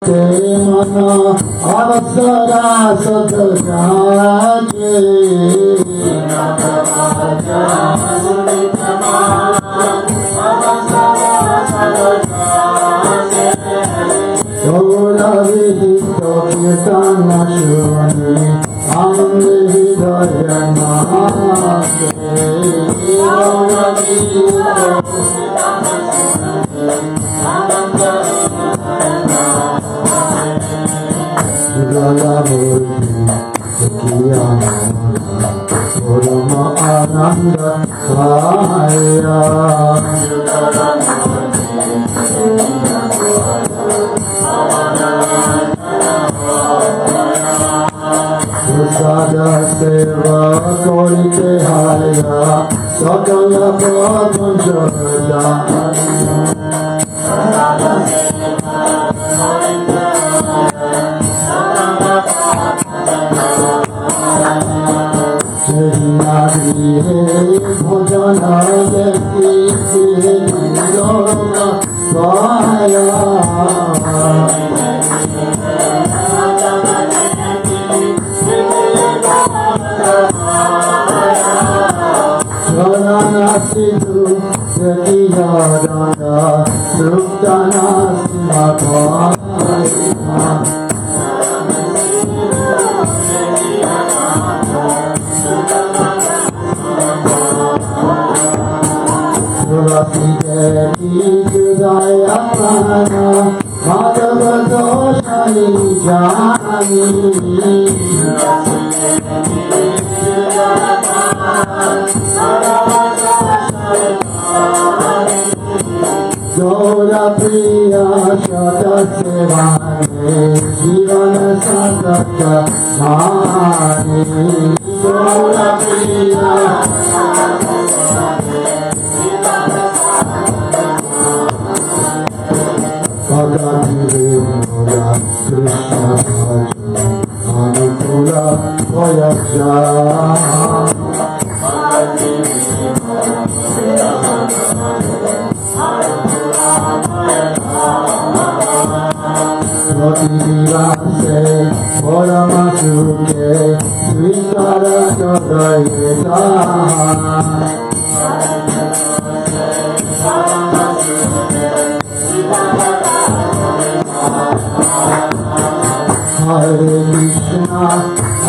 Mano avasara sadhyaje Sola vidito kirtana shuni Amri hidayana Sola vidito kirtana Lala Murti Sakya Surama Ananda Vaya Prasada Seva Korite Haya Sakala Prabhupada Bhojana Yati Yoga Vaya Jana Sidhu Yadana Suktana Simakaya Devi Judaya Prana Madhava Doshani Jani Goda Priya Shata Sevane Jivana Sakata Mani Goda Priya Krishna Anukula Vayasya Rati Paramasuke Svikara Kadayeta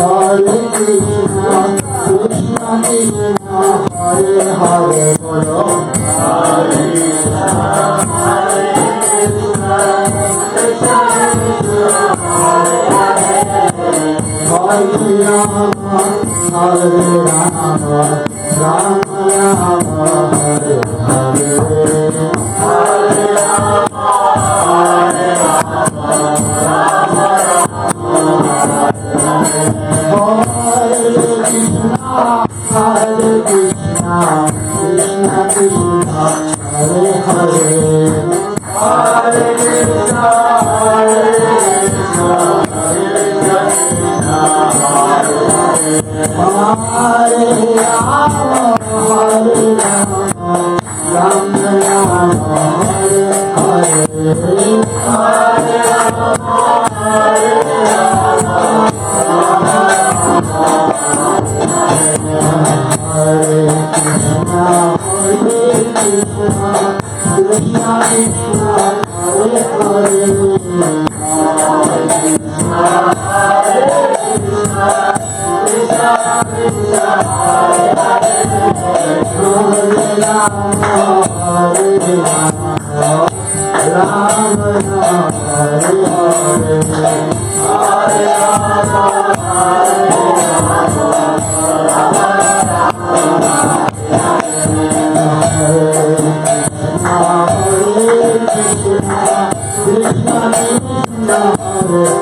Hare Krishna, Krishna Krishna, Hare Hare Bolo. Hare Krishna, Krishna Krishna, Hare Hare. Hare Rama, Hare Rama, Rama Rama, Hare Hare. Hare Rama, Hare Rama, Rama Hare Krishna, Krishna Krishna, Hare Hare. Hare Krishna, Hare Krishna, Krishna Krishna, Hare Hare. Hare Rama, Hare Rama, Rama Rama, Hare Hare. Hare Rama, Hare Rama, Rama Rama, Hare Krishna, Krishna Krishna, Hare Hare. Hare Krishna, Hare Krishna, Krishna Krishna, Hare Hare. Hare Rama, Hare Rama, Rama Rama, Hare Hare. Hare Rama, Hare Rama, Rama Rama, Hare Krishna, Krishna Krishna, Hare Hare. Hare Krishna, Hare Krishna,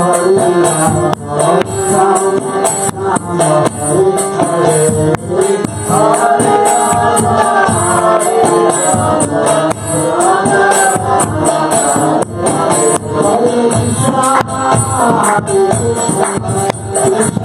Krishna Krishna, Hare Hare. Hare Rama, Hare Rama, Rama Rama, Hare Hare. Hare Rama, Hare Rama, Rama Rama, Hare Krishna, Hare Krishna, Krishna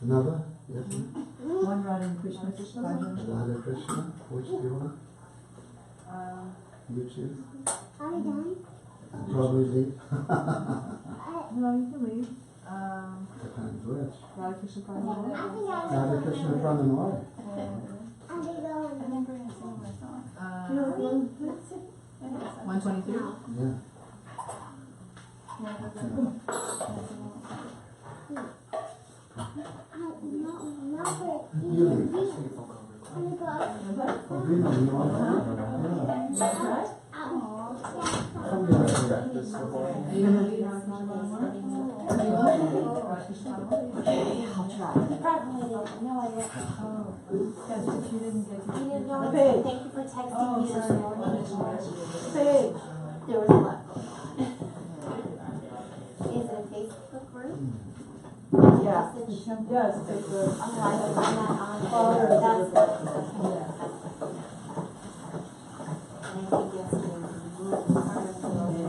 Another? Yes. One Radha Krishna. Radha Krishna. Which do you want? You choose. Probably leave. No, you can leave. Depends which. Radha Krishna Prabhu. Radha Krishna from the north. I think we're gonna sing my song. 123. Yeah. You leave. Are you gonna leave? I'll try. Probably didn't. No idea. Oh, because you didn't get to. You didn't know. Pig. Thank you for texting Oh, me this sorry. morning. Pig. There was a lot going on. Is it a Facebook group? Yeah. Message? Yes, it's a. Oh, I don't know that on Father. there. That's not. Yeah. And I think yesterday was a group part of the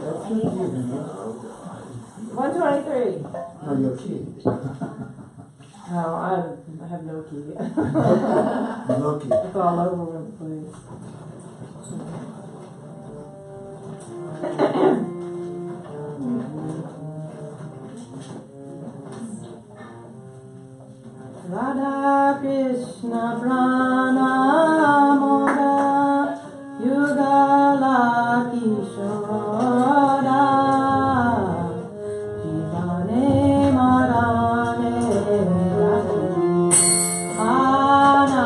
That's good, you know. 123. No, your key. No, I have no key. Loki. It's all over the place. Radha Krishna Prana Moda Yugala Kishora Jivane Marane Ana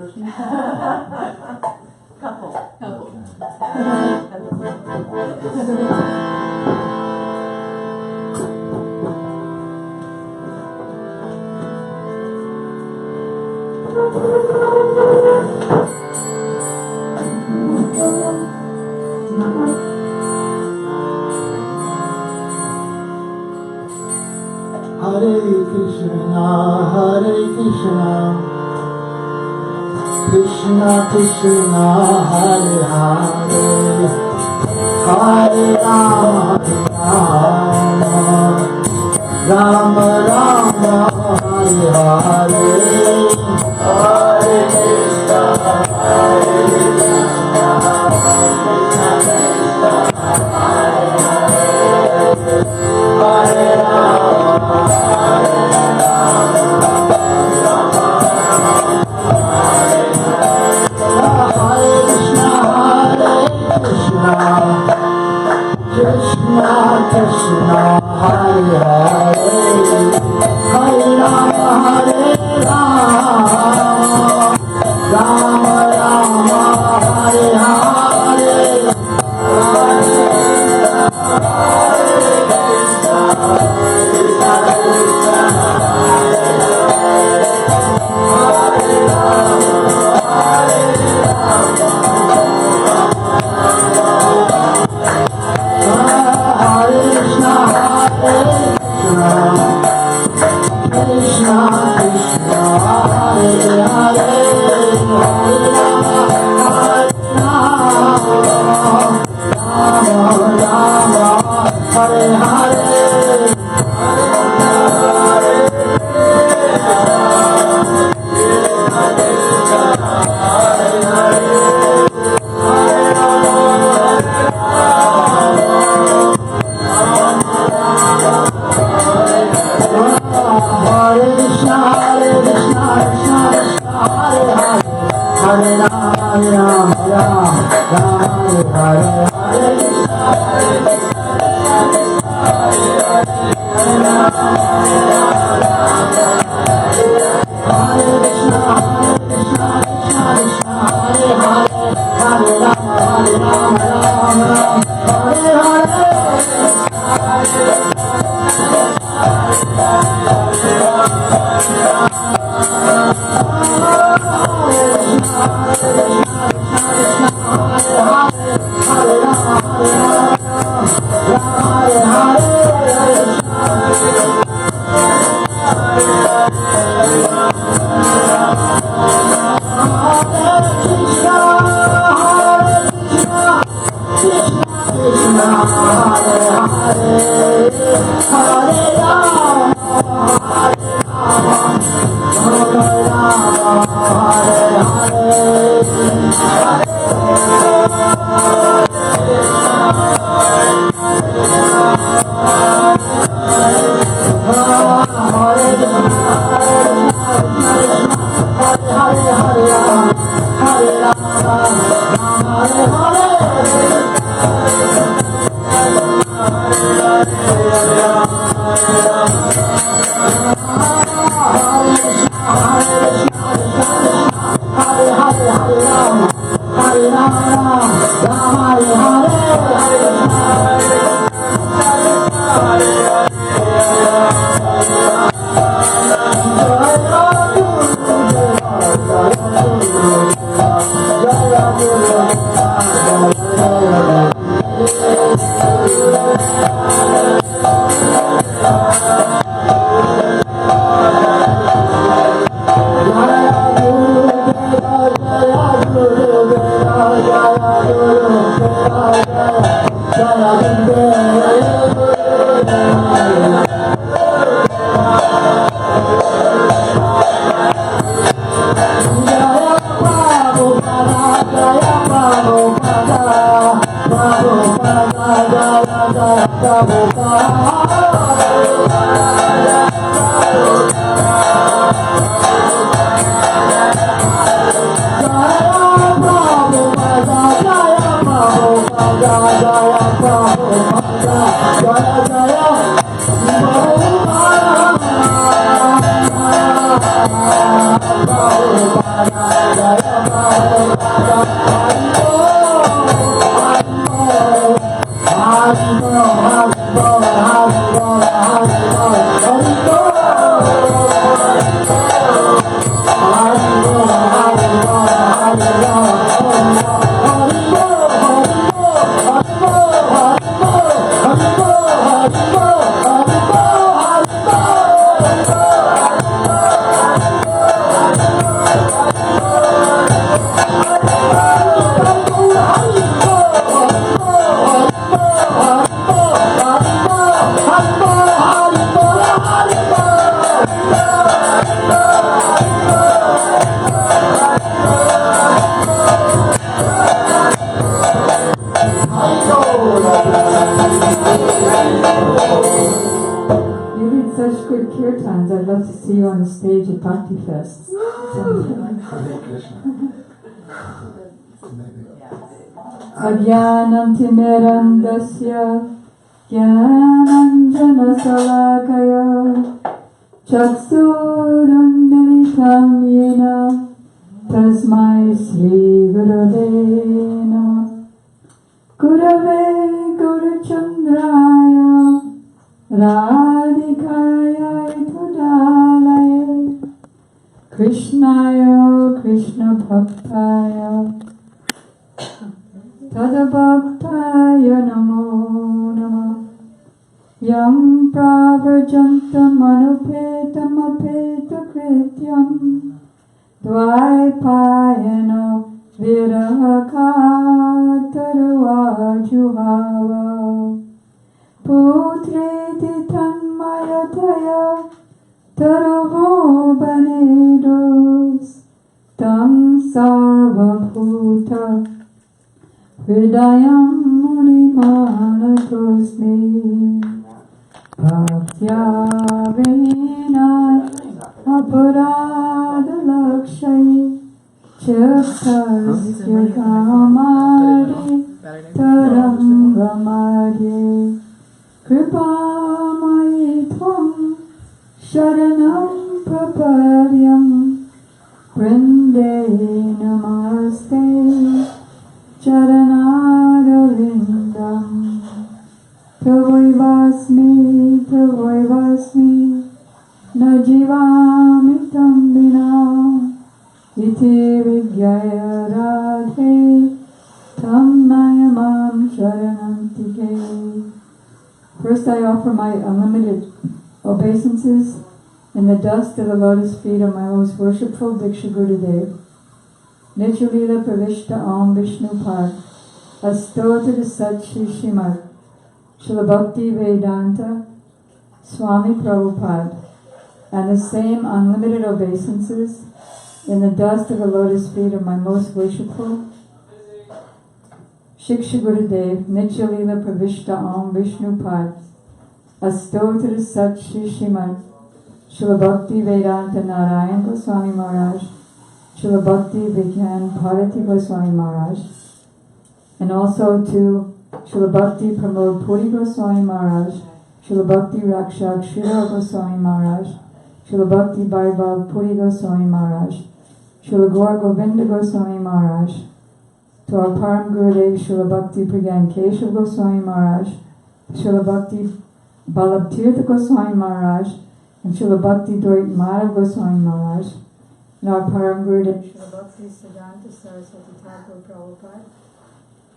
Couple. Couple. Hare Krishna, Krishna Krishna, Hare Hare, Hare Rama, Rama Rama, Hare Hare, Hare Krishna, Hare Krishna, Krishna Krishna, Hare Rama, Krishna Krishna, Hare Hare, Hare Rama, Hare Rama, Rama Rama, Hare Hare, Krishna Krishna, Hare Hare, Hare Rama, Hare Rama, Rama Rama, Hare Hare. Hare Krishna, Krishna Krishna, Hare Hare, Hare Rama, Rama Rama, Hare Hare, Hare Krishna, Hare Krishna, Krishna Krishna, Hare Hare, Hare Rama, Rama Rama, Hare Hare. Jaya Kirtans, I'd love to see you on the stage at Bhakti Fest. Ajnanam timirandasya Jnananjana salakaya Chaksurundalitam yena Tasmai Sri Gurave Namah Gurave Guruchandraya Radhikaya Tudalaye Krishnaya Krishna Bhaktaya Tadabhaktaya Namo Namah Yam Pravarjantam Anupetam Apeta Krityam Dvaipayano Virahaka Taruvajuhava Putreti Tanmayataya Taravo Banedos Tam Sarvabhuta Hridayam Munimanatosmi Bhaktya Vina Aparada Lakshay Chaktasya Kamari Taram Ramadye Kripamayi Tvam Sharanam Praparyam Vrinde Namaste Charanarvindam Tavoivasmi Najivami Tam Vina Iti Vigyaya Radhe Tam Nayamam Sharanantike. First I offer my unlimited obeisances in the dust of the lotus feet of my most worshipful Diksha Gurudev. Nityalila Pravishta Om Vishnu Pad Astota Sat Shri Srimad Srila Bhakti Vedanta Swami Prabhupada, and the same unlimited obeisances in the dust of the lotus feet of my most worshipful Shiksha Gurudev, Nityalila Pravishta Om Vishnu Pad Astota Sat Shri Srimad Srila Bhakti Vedanta Narayan Goswami Maharaj, Srila Bhakti Vigyan Bharati Goswami Maharaj, and also to Srila Bhakti Pramod Puri Goswami Maharaj, Srila Bhakti Rakshak Srila Goswami Maharaj, Srila Bhakti Vaibhav Puri Goswami Maharaj, Srila Gaur Govinda Goswami Maharaj, to our Param Gurudev Srila Bhakti Pragyan Keshav Goswami Maharaj, Srila Bhakti Balabhtirtha Goswami Maharaj, and Srila Bhakti Doit Madhav Goswami Maharaj, and our Param Gurudev Srila Bhakti Siddhanta Saraswati Thakur Prabhupada,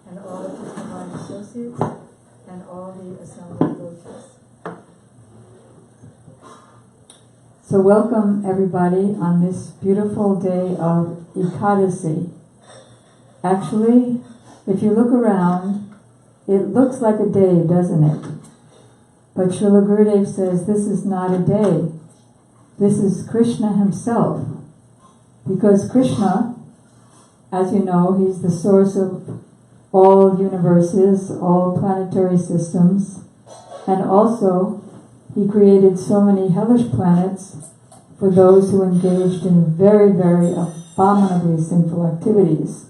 and all of his divine associates, and all the assembled devotees. So welcome everybody on this beautiful day of Ekadasi. Actually, if you look around, it looks like a day, doesn't it? But Srila Gurudev says this is not a day. This is Krishna himself. Because Krishna, as you know, he's the source of all universes, all planetary systems, and also he created so many hellish planets for those who engaged in very, very abominably sinful activities.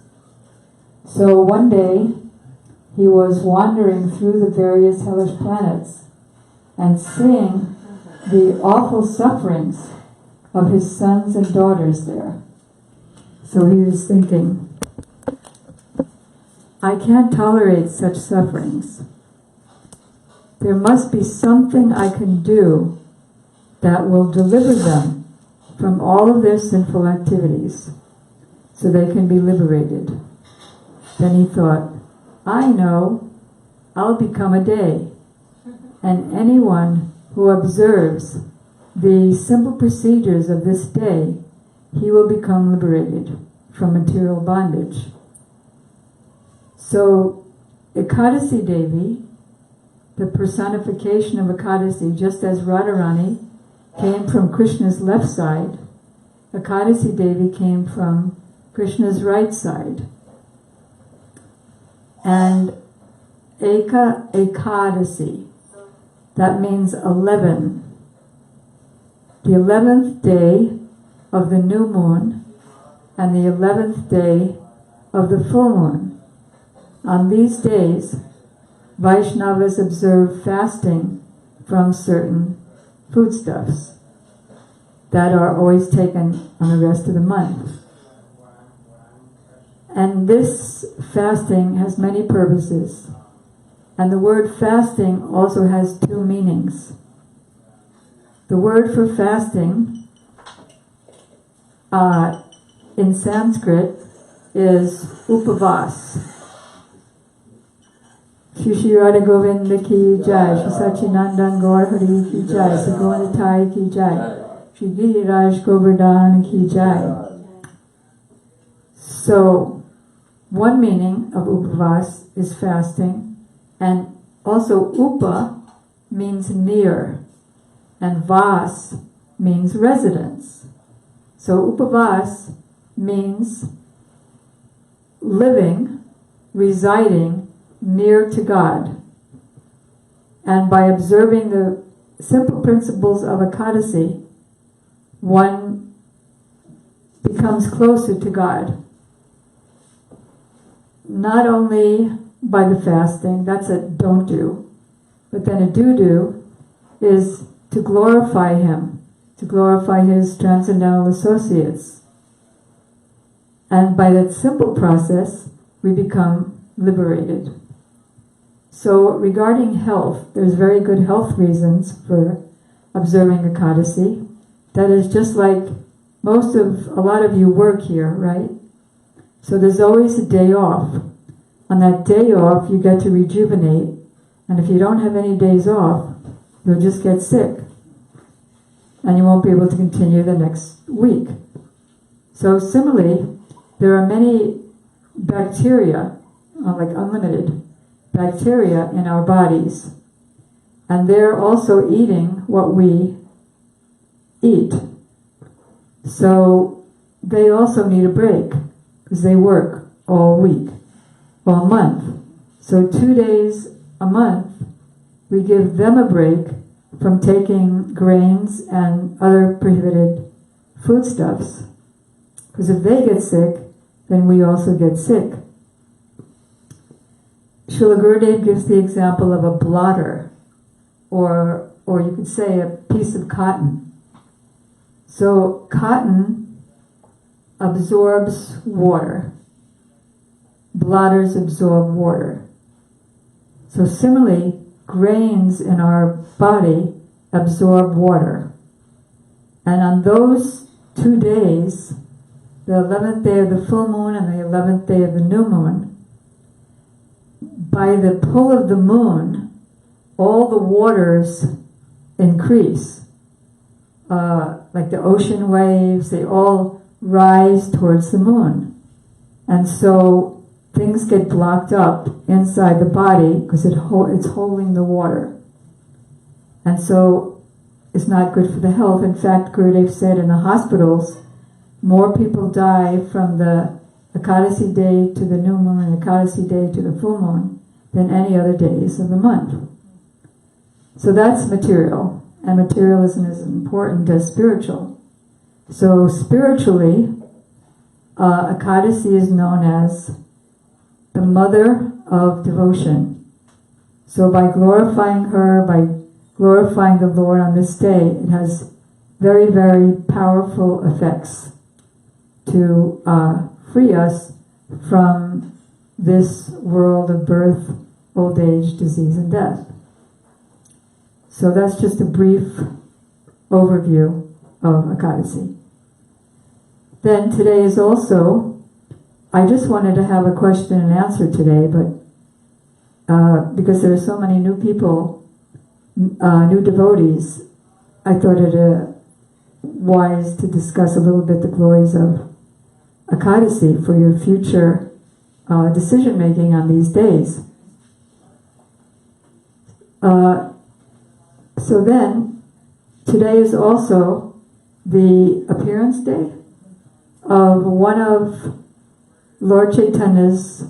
So one day, he was wandering through the various hellish planets and seeing the awful sufferings of his sons and daughters there. So he was thinking, I can't tolerate such sufferings. There must be something I can do that will deliver them from all of their sinful activities so they can be liberated. Then he thought, I know, I'll become a day, and anyone who observes the simple procedures of this day, he will become liberated from material bondage. So, Ekadasi Devi, the personification of Ekadasi, just as Radharani came from Krishna's left side, Ekadasi Devi came from Krishna's right side. And Ekadasi, that means 11. The 11th day of the new moon and the 11th day of the full moon. On these days, Vaishnavas observe fasting from certain foodstuffs that are always taken on the rest of the month. And this fasting has many purposes. And the word fasting also has two meanings. The word for fasting in Sanskrit is upavas. Shri Shri Radha Govinda ki jai, Shri Sachinandan Gaur Hari ki jai, Shri Govindatai ki jai, Shri Giriraj Govardhan ki jai. So, one meaning of upavas is fasting, and also upa means near, and vas means residence. So upavas means living, residing near to God. And by observing the simple principles of Ekadasi, one becomes closer to God. Not only by the fasting, that's a don't do, but then a do is to glorify Him, to glorify His transcendental associates. And by that simple process, we become liberated. So regarding health, there's very good health reasons for observing Ekadasi. That is just like a lot of you work here, right? So there's always a day off. On that day off, you get to rejuvenate. And if you don't have any days off, you'll just get sick. And you won't be able to continue the next week. So similarly, there are many bacteria, like unlimited bacteria in our bodies. And they're also eating what we eat. So they also need a break, because they work all week, all month. So 2 days a month, we give them a break from taking grains and other prohibited foodstuffs. Because if they get sick, then we also get sick. Srila Gurudev gives the example of a blotter, or you could say a piece of cotton. So cotton absorbs water. Blotters absorb water. So similarly, grains in our body absorb water. And on those 2 days, the 11th day of the full moon and the 11th day of the new moon, by the pull of the moon, all the waters increase. Like the ocean waves, they all rise towards the moon. And so things get blocked up inside the body because it's holding the water. And so it's not good for the health. In fact, Gurudev said in the hospitals, more people die from the Ekadasi day to the new moon and Ekadasi day to the full moon than any other days of the month. So that's material, and material isn't as important as spiritual. So spiritually, Ekadasi is known as the mother of devotion. So by glorifying her, by glorifying the Lord on this day, it has very, very powerful effects. to free us from this world of birth, old age, disease, and death. So that's just a brief overview of Ekadasi. Then today is also, I just wanted to have a question and answer today, but because there are so many new people, new devotees, I thought it wise to discuss a little bit the glories of Ekadasi for your future decision making on these days. So then, today is also the appearance day of one of Lord Chaitanya's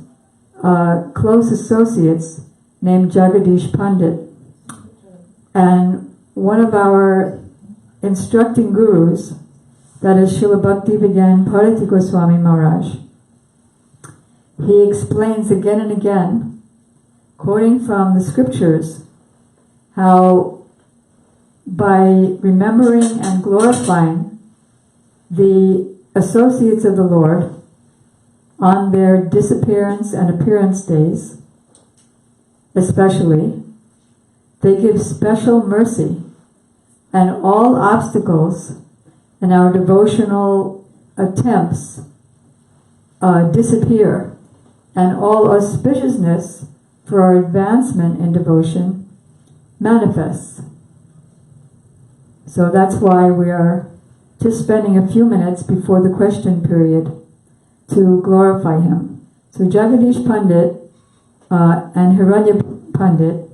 close associates named Jagadish Pandit. And one of our instructing gurus, that is Srila Bhaktivedanta Bharati Goswami Maharaj, he explains again and again, quoting from the scriptures, how by remembering and glorifying the associates of the Lord on their disappearance and appearance days, especially, they give special mercy, and all obstacles in our devotional attempts disappear, and all auspiciousness for our advancement in devotion manifests. So that's why we are just spending a few minutes before the question period to glorify him. So Jagadish Pandit and Hiranya Pandit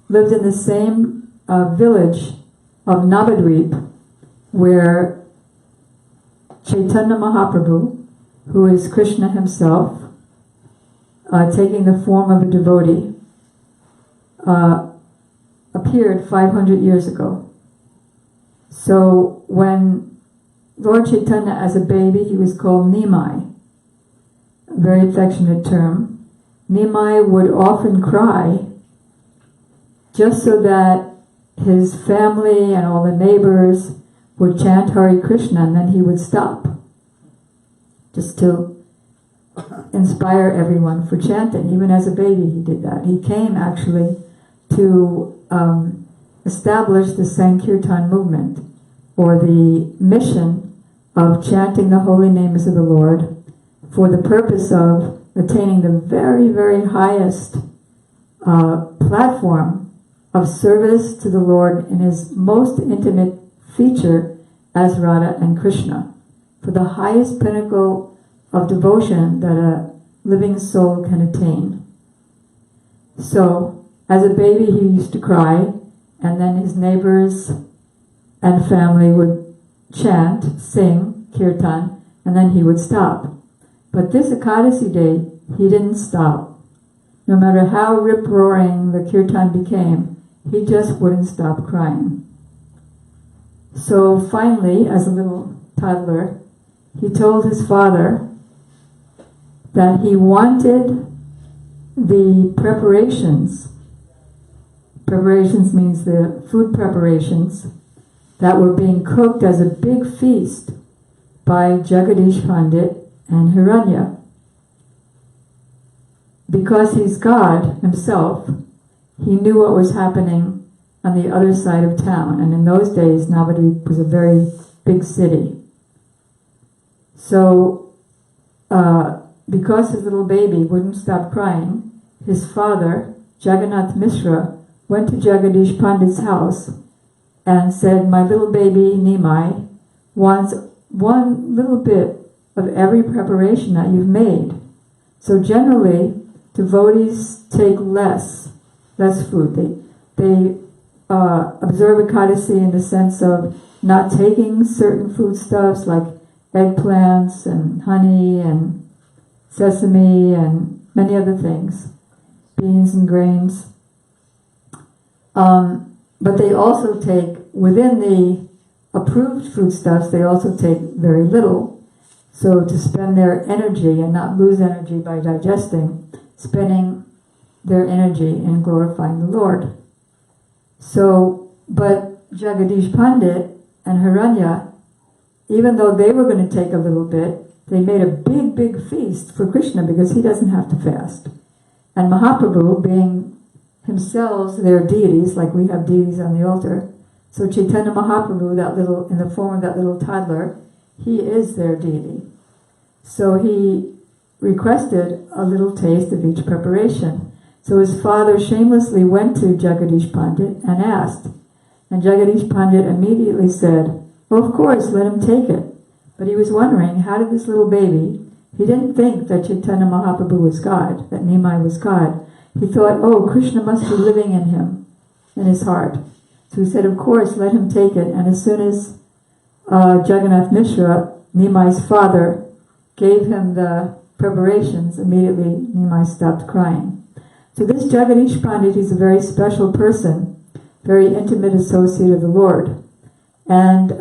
lived in the same village of Navadvip, where Chaitanya Mahaprabhu, who is Krishna himself, taking the form of a devotee, appeared 500 years ago. So when Lord Chaitanya, as a baby, he was called Nimai, a very affectionate term. Nimai would often cry just so that his family and all the neighbors would chant Hare Krishna, and then he would stop, just to inspire everyone for chanting. Even as a baby he did that. He came actually to establish the Sankirtan movement, or the mission of chanting the holy names of the Lord for the purpose of attaining the very, very highest platform of service to the Lord in his most intimate feature as Radha and Krishna, for the highest pinnacle of devotion that a living soul can attain. So, as a baby he used to cry, and then his neighbors and family would chant, sing, kirtan, and then he would stop. But this Ekadasi day, he didn't stop. No matter how rip-roaring the kirtan became, he just wouldn't stop crying. So finally, as a little toddler, he told his father that he wanted the preparations means the food preparations that were being cooked as a big feast by Jagadish Pandit and Hiranya. Because he's God himself, he knew what was happening on the other side of town. And in those days, Navadvip was a very big city. So, because his little baby wouldn't stop crying, his father, Jagannath Mishra, went to Jagadish Pandit's house and said, "My little baby Nimai wants one little bit of every preparation that you've made." So generally, devotees take less food. They observe Ekadasi in the sense of not taking certain foodstuffs like eggplants and honey and sesame and many other things, beans and grains. But they also take, within the approved foodstuffs, they also take very little. So to spend their energy and not lose energy by digesting, spending their energy in glorifying the Lord. So, but Jagadish Pandit and Hiranya, even though they were going to take a little bit, they made a big, big feast for Krishna because he doesn't have to fast. And Mahaprabhu, being himself their deities, like we have deities on the altar, so Chaitanya Mahaprabhu, that little, in the form of that little toddler, he is their deity. So he requested a little taste of each preparation. So his father shamelessly went to Jagadish Pandit and asked. And Jagadish Pandit immediately said, well, of course, let him take it. But he was wondering, how did this little baby, he didn't think that Chaitanya Mahaprabhu was God, that Nimai was God. He thought, oh, Krishna must be living in him, in his heart. So he said, of course, let him take it. And as soon as Jagannath Mishra, Nimai's father, gave him the preparations, immediately Nimai stopped crying. So this Jagadish Pandit, he's a very special person, very intimate associate of the Lord. And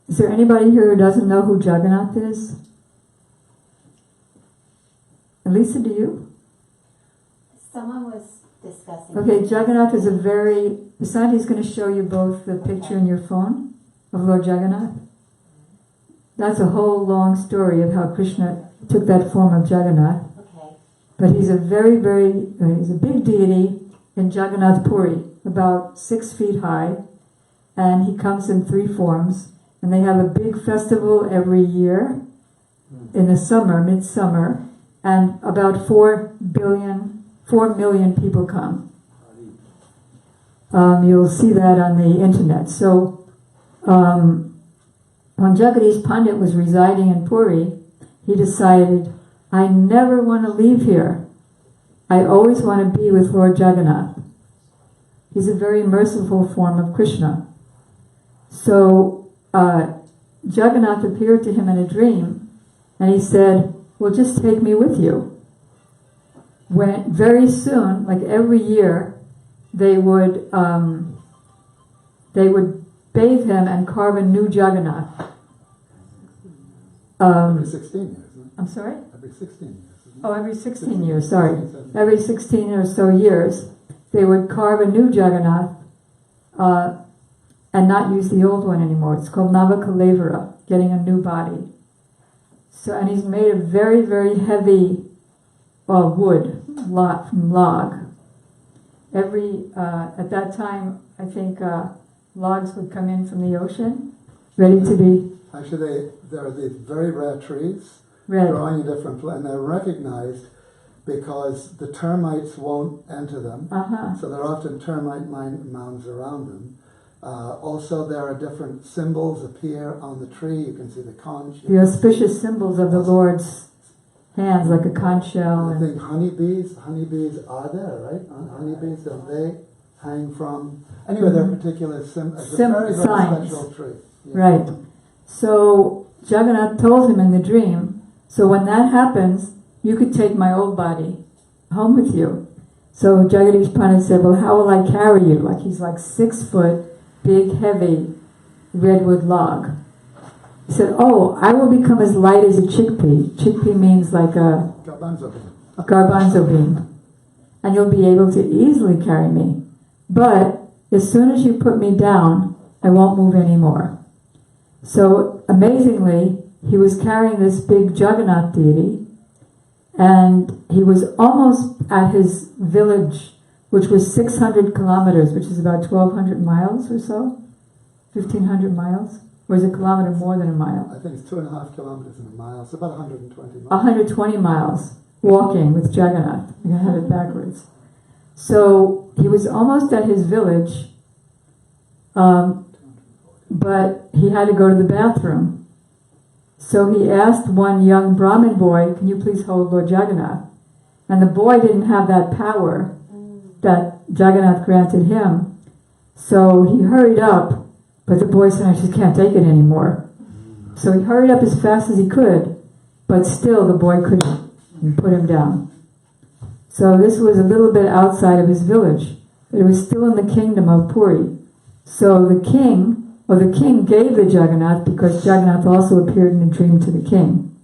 is there anybody here who doesn't know who Jagannath is? Elisa, do you? Someone was discussing. Okay, Jagannath is a very... Sandy's going to show you both the picture in your phone of Lord Jagannath. That's a whole long story of how Krishna took that form of Jagannath. Okay. But he's a very, he's a big deity in Jagannath Puri, about 6 feet high, and he comes in 3 forms, and they have a big festival every year in the summer, midsummer, and about 4 million people come. You'll see that on the internet. So when Jagadish Pandit was residing in Puri, he decided, I never want to leave here. I always want to be with Lord Jagannath. He's a very merciful form of Krishna. So Jagannath appeared to him in a dream, and he said, well, just take me with you. When very soon, like every year, they would bathe him and carve a new Jagannath. Every 16 years, isn't it? I'm sorry? Every 16 years, isn't it? Oh, every 16 years, sorry. Every 16 or so years, they would carve a new Jagannath and not use the old one anymore. It's called Navakalevara, getting a new body. So, and he's made of very, very heavy wood, from log. At that time, I think logs would come in from the ocean, ready to be... Actually, there are these very rare trees red. growing in different places, and they're recognized because the termites won't enter them. So there are often termite mounds around them. Also, there are different symbols appear on the tree. You can see the conch. The auspicious symbols of the Lord's hands, like a conch shell. I think honeybees are there, right? Honeybees, don't they hang from... Anyway, there are particular it's a very, very signs. special tree. Yeah. Right. So Jagannath told him in the dream, so when that happens, you could take my old body home with you. So Jagadish Pandit said, well, how will I carry you? Like he's like 6 foot, big, heavy redwood log. He said, oh, I will become as light as a chickpea. Chickpea means like a garbanzo bean. And you'll be able to easily carry me. But as soon as you put me down, I won't move anymore. So amazingly, he was carrying this big Jagannath deity, and he was almost at his village, which was 600 kilometers, which is about 1,200 miles or so, 1,500 miles. Or is a kilometer more than a mile? I think it's 2.5 kilometers in a mile. It's about 120 miles. 120 miles walking with Jagannath. I had it backwards. So he was almost at his village, but he had to go to the bathroom. So he asked one young Brahmin boy, can you please hold Lord Jagannath? And the boy didn't have that power that Jagannath granted him. So he hurried up, but the boy said, I just can't take it anymore. So he hurried up as fast as he could, but still the boy couldn't put him down. So this was a little bit outside of his village, but it was still in the kingdom of Puri. So the king gave the Jagannath because Jagannath also appeared in a dream to the king.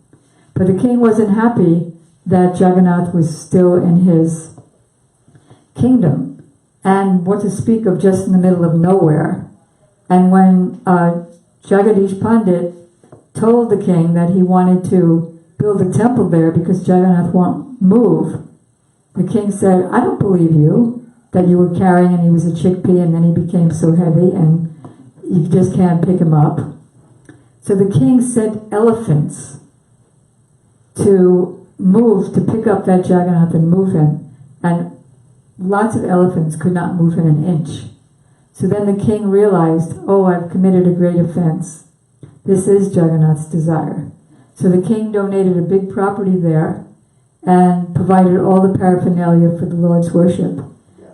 But the king wasn't happy that Jagannath was still in his kingdom. And what to speak of just in the middle of nowhere. And when Jagadish Pandit told the king that he wanted to build a temple there because Jagannath won't move, the king said, I don't believe you, that you were carrying and he was a chickpea and then he became so heavy and you just can't pick him up. So the king sent elephants to move, to pick up that Jagannath and move him. And lots of elephants could not move him an inch. So then the king realized, oh, I've committed a great offense. This is Jagannath's desire. So the king donated a big property there and provided all the paraphernalia for the Lord's worship.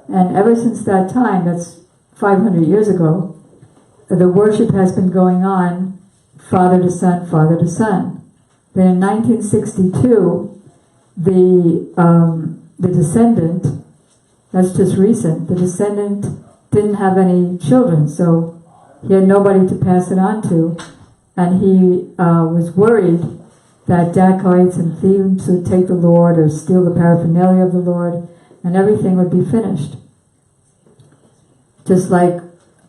And ever since that time, that's 500 years ago, the worship has been going on father to son, father to son. Then in 1962, the descendant, that's just recent, the descendant didn't have any children, so he had nobody to pass it on to, and he was worried that dacoits and thieves would take the Lord or steal the paraphernalia of the Lord, and everything would be finished. Just like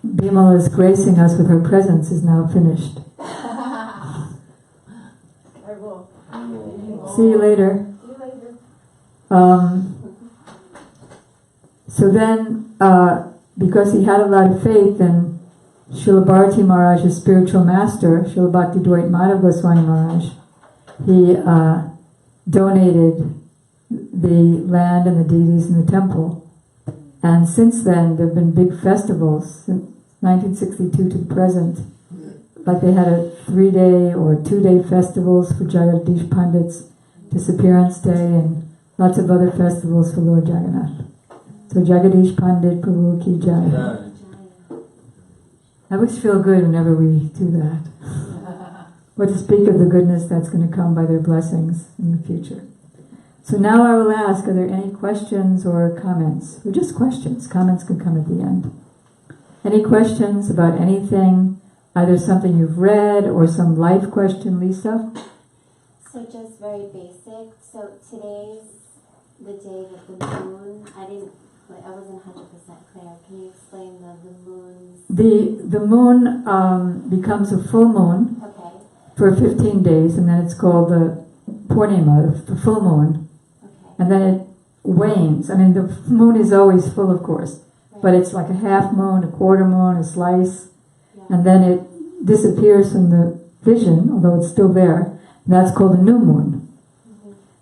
Bimala's gracing us with her presence is now finished. See you later. So then, because he had a lot of faith, and Srila Bharati Maharaj's spiritual master, Srila Bhakti Dwait Madhav Goswami Maharaj, he donated the land and the deities in the temple. And since then, there have been big festivals, since 1962 to the present. Like they had a 3-day or 2-day festivals for Jagadish Pandit's Disappearance Day and lots of other festivals for Lord Jagannath. So Jagadish Pandit Prabhu Ki Jai. I always feel good whenever we do that. Or to speak of the goodness that's going to come by their blessings in the future. So now I will ask, are there any questions or comments? Or just questions. Comments can come at the end. Any questions about anything? Either something you've read or some life question, Lisa? So just very basic. So today's the day of the moon. I wasn't 100% clear. Can you explain the moons? The moon becomes a full moon for 15 days, and then it's called the Purnima, the full moon. Okay. And then it wanes. I mean, the moon is always full, of course, but it's like a half moon, a quarter moon, a slice, and then it disappears from the vision, although it's still there. And that's called a new moon.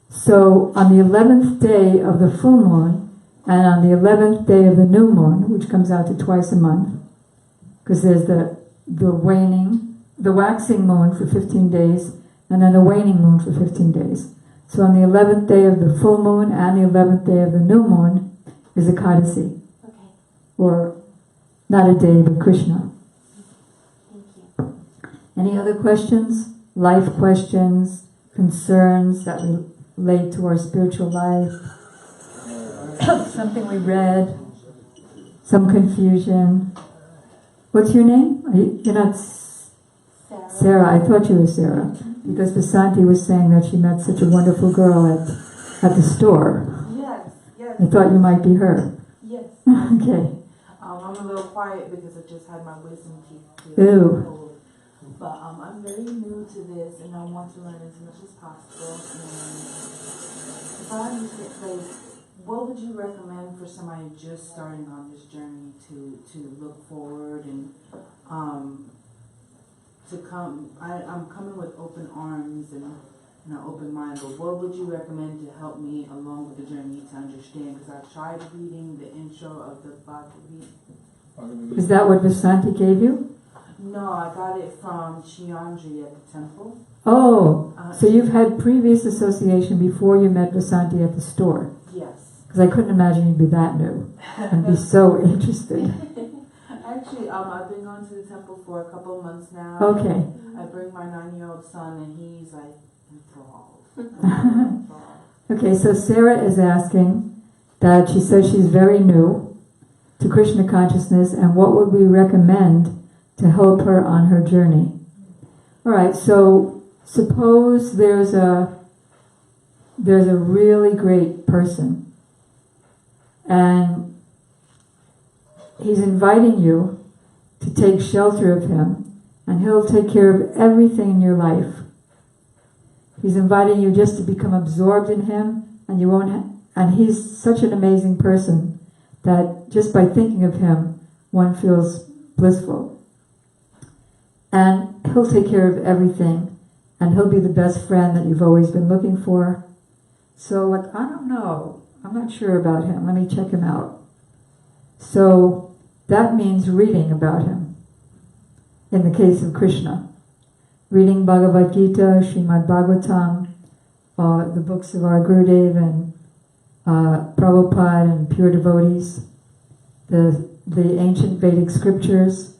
So on the 11th day of the full moon, and on the 11th day of the new moon, which comes out to twice a month, because there's the waxing moon for 15 days, and then the waning moon for 15 days. So on the 11th day of the full moon and the 11th day of the new moon is Ekadasi. Okay. Or not a day, but Krishna. Thank you. Any other questions? Life questions, concerns that relate to our spiritual life? Something we read, some confusion. What's your name? You're not Sarah. I thought you were Sarah, because Vasanti was saying that she met such a wonderful girl at the store. Yes. I thought you might be her. Yes. Okay. I'm a little quiet because I just had my wisdom teeth Ooh. But I'm very new to this, and I want to learn as much as possible. And if I understand, what would you recommend for somebody just starting on this journey to look forward and to come? I'm coming with open arms and an open mind, but what would you recommend to help me along with the journey to understand? Because I tried reading the intro of the Bhagavad. Is that what Vasanti gave you? No, I got it from Chiandri at the temple. Oh, so you've had previous association before you met Vasanti at the store? Yes. Because I couldn't imagine you'd be that new and be so interested. Actually, I've been going to the temple for a couple of months now. Okay. I bring my 9-year-old son, and he's like enthralled. Okay, so Sarah is asking that she says she's very new to Krishna consciousness, and what would we recommend to help her on her journey? All right, so suppose there's a really great person, and he's inviting you to take shelter of him and He'll take care of everything in your life. He's inviting you just to become absorbed in Him, and you won't. And He's such an amazing person that just by thinking of Him, one feels blissful. And He'll take care of everything, and He'll be the best friend that you've always been looking for. So, like, I don't know. I'm not sure about Him. Let me check Him out. So, that means reading about Him. In the case of Krishna. Reading Bhagavad Gita, Srimad Bhagavatam, the books of our Gurudev and Prabhupada and pure devotees, the ancient Vedic scriptures.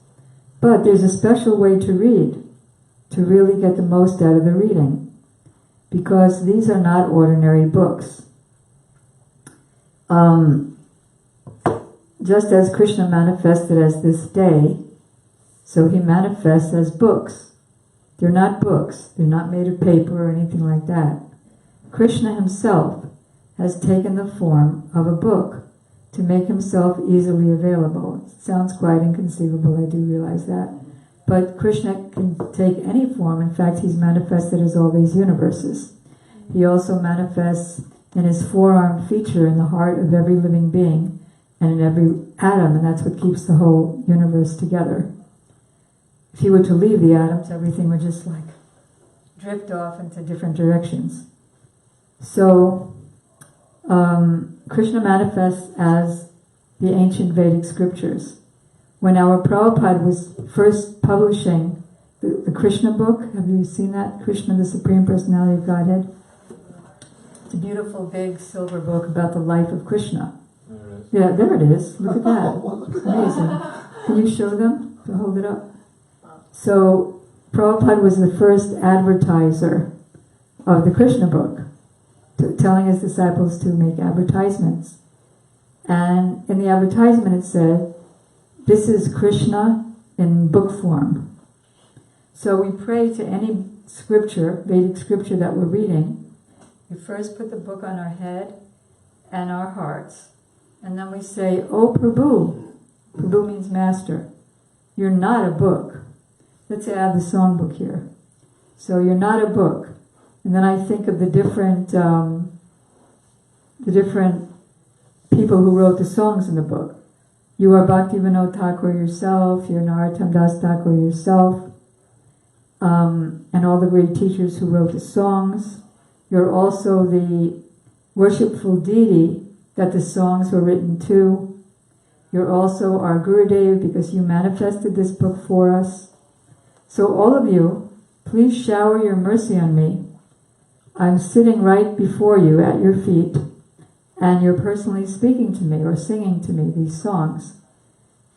But there's a special way to read, to really get the most out of the reading, because these are not ordinary books. Just as Krishna manifested as this day, so He manifests as books. They're not books. They're not made of paper or anything like that. Krishna Himself has taken the form of a book to make Himself easily available. It sounds quite inconceivable, I do realize that. But Krishna can take any form. In fact, He's manifested as all these universes. He also manifests in His forearm feature in the heart of every living being and in every atom, and that's what keeps the whole universe together. If He were to leave the atoms, everything would just like drift off into different directions. So, Krishna manifests as the ancient Vedic scriptures. When our Prabhupada was first publishing the Krishna book, have you seen that? Krishna, the Supreme Personality of Godhead. It's a beautiful big silver book about the life of Krishna. Yeah, there it is. Look at that. Amazing. Can you show them? To hold it up. So, Prabhupada was the first advertiser of the Krishna book, telling his disciples to make advertisements. And in the advertisement it said, this is Krishna in book form. So we pray to any scripture, Vedic scripture that we're reading. We first put the book on our head and our hearts. And then we say, "Oh Prabhu." Prabhu means master. You're not a book. Let's say I have the songbook here. So you're not a book. And then I think of the different people who wrote the songs in the book. You are Bhaktivinoda Thakur yourself, you're Narottam Das Thakur yourself, and all the great teachers who wrote the songs. You're also the worshipful deity that the songs were written to. You're also our Gurudev because you manifested this book for us. So all of you, please shower your mercy on me. I'm sitting right before you at your feet, and you're personally speaking to me or singing to me these songs.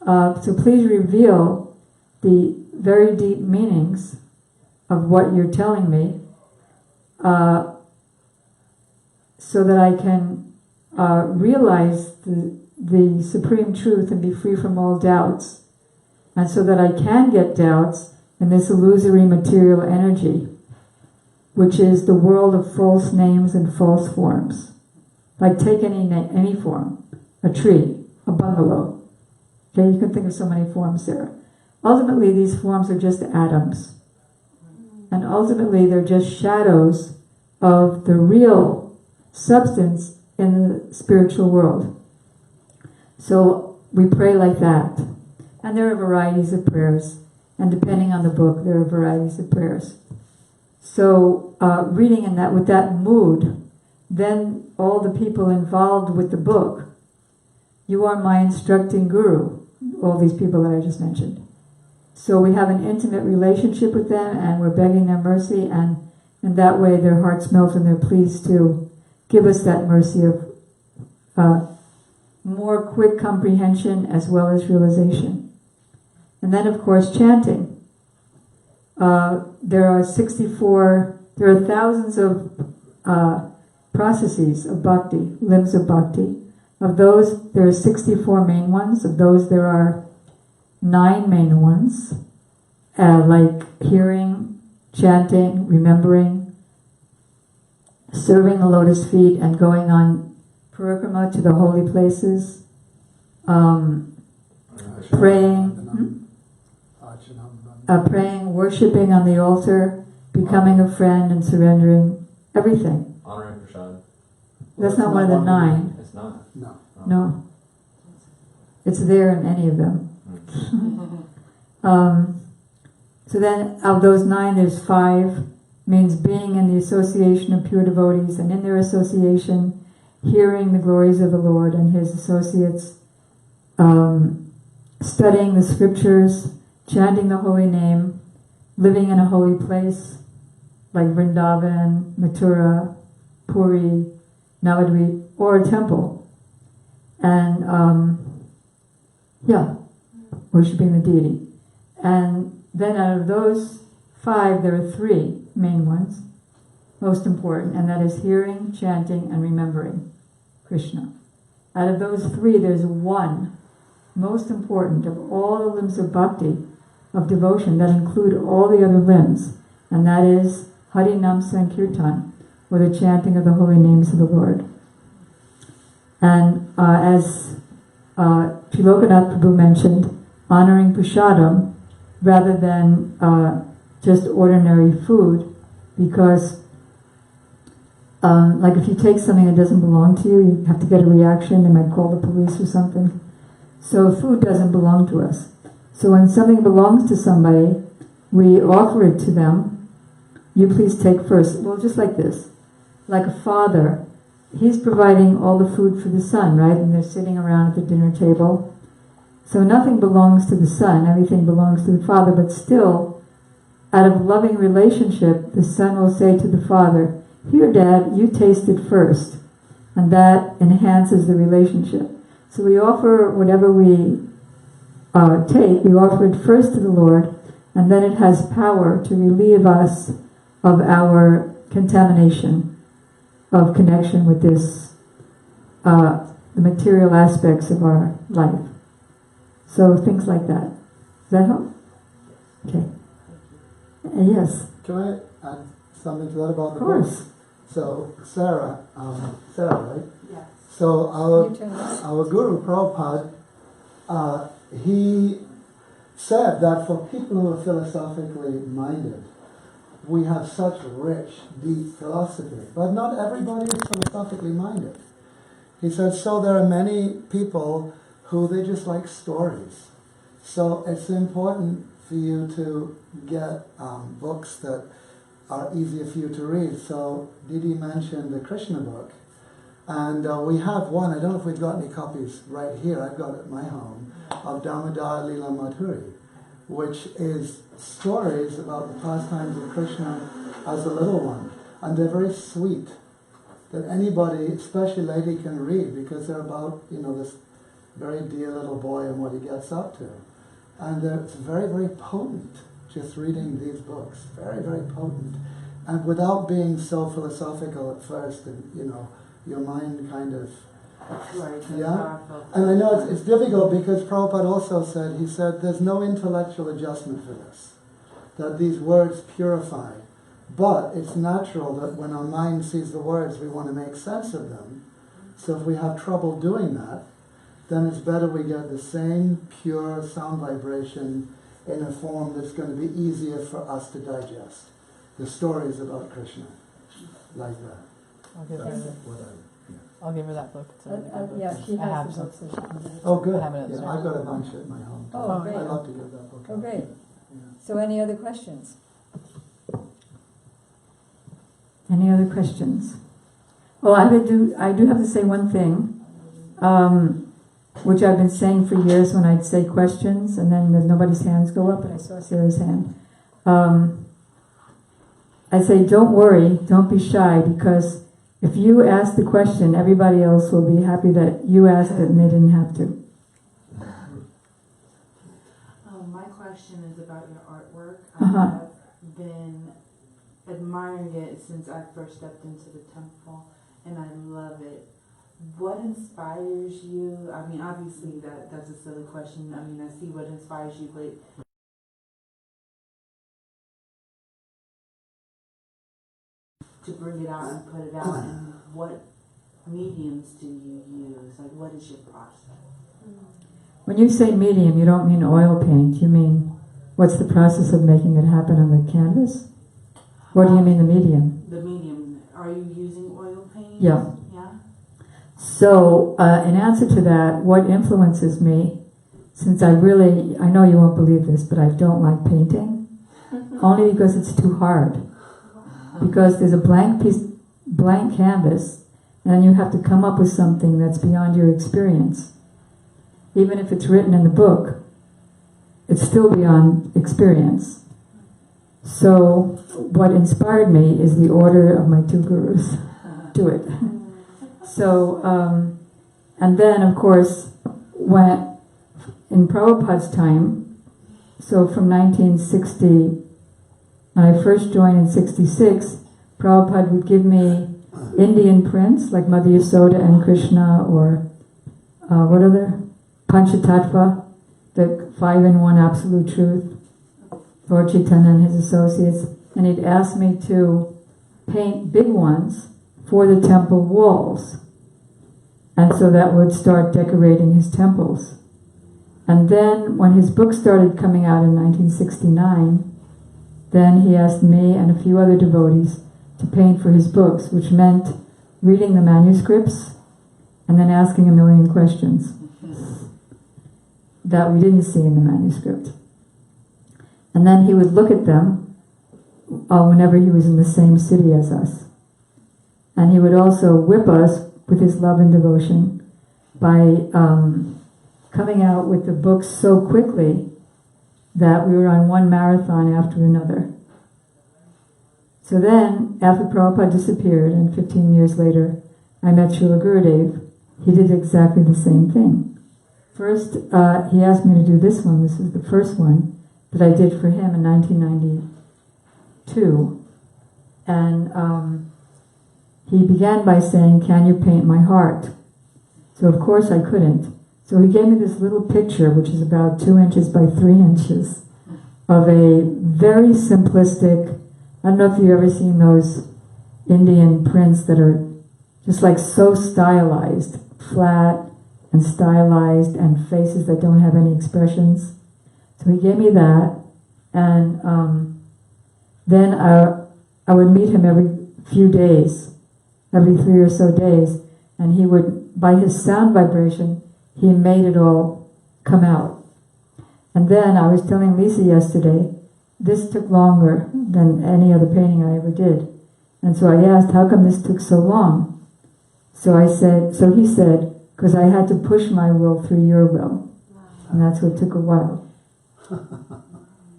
So please reveal the very deep meanings of what you're telling me, so that I can realize the supreme truth and be free from all doubts, and so that I can get doubts in this illusory material energy, which is the world of false names and false forms. Like take any form, a tree, a bungalow. Okay, you can think of so many forms there. Ultimately, these forms are just atoms. And ultimately, they're just shadows of the real substance in the spiritual world. So we pray like that. And there are varieties of prayers. And depending on the book, there are varieties of prayers. So reading in that with that mood, then all the people involved with the book, you are my instructing guru, all these people that I just mentioned. So we have an intimate relationship with them, and we're begging their mercy, and in that way their hearts melt and they're pleased to give us that mercy of more quick comprehension as well as realization. And then, of course, chanting. There are thousands of processes of bhakti, limbs of bhakti. Of those, there are 64 main ones. Of those, there are 9 main ones, like hearing, chanting, remembering, serving the lotus feet, and going on parikrama to the holy places, praying. praying, worshipping on the altar, becoming a friend and surrendering, everything. Honoring prasad. That's not one of the 9. It's not. No. No. It's there in any of them. So then, of those 9, there's 5, means being in the association of pure devotees, and in their association, hearing the glories of the Lord and His associates, studying the scriptures, chanting the holy name, living in a holy place, like Vrindavan, Mathura, Puri, Navadvip, or a temple. And, worshipping the deity. And then out of those 5, there are 3 main ones, most important, and that is hearing, chanting, and remembering Krishna. Out of those 3, there's one most important of all the limbs of bhakti, of devotion, that include all the other limbs, and that is Harinam Sankirtan, or the chanting of the holy names of the Lord. And as Sri Lokanath Prabhu mentioned, honoring prasadam rather than just ordinary food, because like if you take something that doesn't belong to you, you have to get a reaction, they might call the police or something. So food doesn't belong to us. So when something belongs to somebody, we offer it to them. You please take first. Well, just like this. Like a father, he's providing all the food for the son, right? And they're sitting around at the dinner table. So nothing belongs to the son, everything belongs to the father, but still, out of loving relationship, the son will say to the father, "Here, Dad, you taste it first." And that enhances the relationship. So we offer whatever we take, we offer it first to the Lord, and then it has power to relieve us of our contamination, of connection with this, the material aspects of our life. So things like that. Does that help? Okay. Yes. Can I add something to that about the Of course. books? So Sarah, right? Yes. So our Guru Prabhupada, he said that for people who are philosophically minded, we have such rich, deep philosophy, but not everybody is philosophically minded. He said, so there are many people who they just like stories. So it's important for you to get books that are easier for you to read. So Didi mentioned the Krishna book, and we have one, I don't know if we've got any copies right here, I've got it at my home, of Damodar Lila Madhuri, which is stories about the pastimes of Krishna as a little one. And they're very sweet, that anybody, especially lady, can read, because they're about, this very dear little boy and what he gets up to. And it's very, very potent, just reading these books. Very, very potent. And without being so philosophical at first, and, your mind kind of... Right. Yeah? And I know it's difficult because Prabhupada also said, he said, there's no intellectual adjustment for this. That these words purify. But it's natural that when our mind sees the words, we want to make sense of them. So if we have trouble doing that, then it's better we get the same pure sound vibration in a form that's going to be easier for us to digest. The stories about Krishna, like that. I'll give That's her what I'll give her that book. It's a really good book. Yeah, she I have has the some. books that she can read. Oh, good. I have it at the Yeah, store. I've got a bunch at my home. Oh, great. I love to give that book. Oh, out. great. Yeah. So any other questions? Any other questions? Well, I do have to say one thing, which I've been saying for years when I'd say questions, and then nobody's hands go up, but I saw Sarah's hand. I say, don't worry, don't be shy, because if you ask the question, everybody else will be happy that you asked it and they didn't have to. My question is about your artwork. Uh-huh. I have been admiring it since I first stepped into the temple, and I love it. What inspires you? I mean, obviously that's a silly question. I mean, I see what inspires you, but to bring it out and put it out, and what mediums do you use? Like, what is your process? When you say medium, you don't mean oil paint, you mean What's the process of making it happen on the canvas? What do you mean the medium? The medium. Are you using oil paint? Yeah. Yeah. So, in answer to that, what influences me, since I know you won't believe this, but I don't like painting, only because it's too hard. Because there's a blank canvas, and you have to come up with something that's beyond your experience. Even if it's written in the book, it's still beyond experience. So, what inspired me is the order of my two gurus. Do it. So, and then, of course, when in Prabhupada's time, so from 1960, when I first joined in 66, Prabhupada would give me Indian prints like Mother Yasoda and Krishna, or what other? Panchatattva, the 5-in-1 Absolute Truth, Lord Chaitanya and his associates, and he'd ask me to paint big ones for the temple walls. And so that would start decorating his temples. And then when his book started coming out in 1969, then he asked me and a few other devotees to paint for his books, which meant reading the manuscripts and then asking a million questions that we didn't see in the manuscript. And then he would look at them whenever he was in the same city as us. And he would also whip us with his love and devotion by coming out with the books so quickly that we were on one marathon after another. So then, after Prabhupada disappeared, and 15 years later, I met Srila Gurudev, he did exactly the same thing. First, he asked me to do this one. This is the first one that I did for him in 1992. And he began by saying, "Can you paint my heart?" So of course I couldn't. So he gave me this little picture, which is about 2 inches by 3 inches, of a very simplistic, I don't know if you've ever seen those Indian prints that are just like so stylized, flat and stylized, and faces that don't have any expressions. So he gave me that, and then I would meet him every few days, every 3 or so days, and he would, by his sound vibration, he made it all come out. And then I was telling Lisa yesterday, this took longer than any other painting I ever did. And so I asked, how come this took so long? So he said, because I had to push my will through your will. And that's what took a while.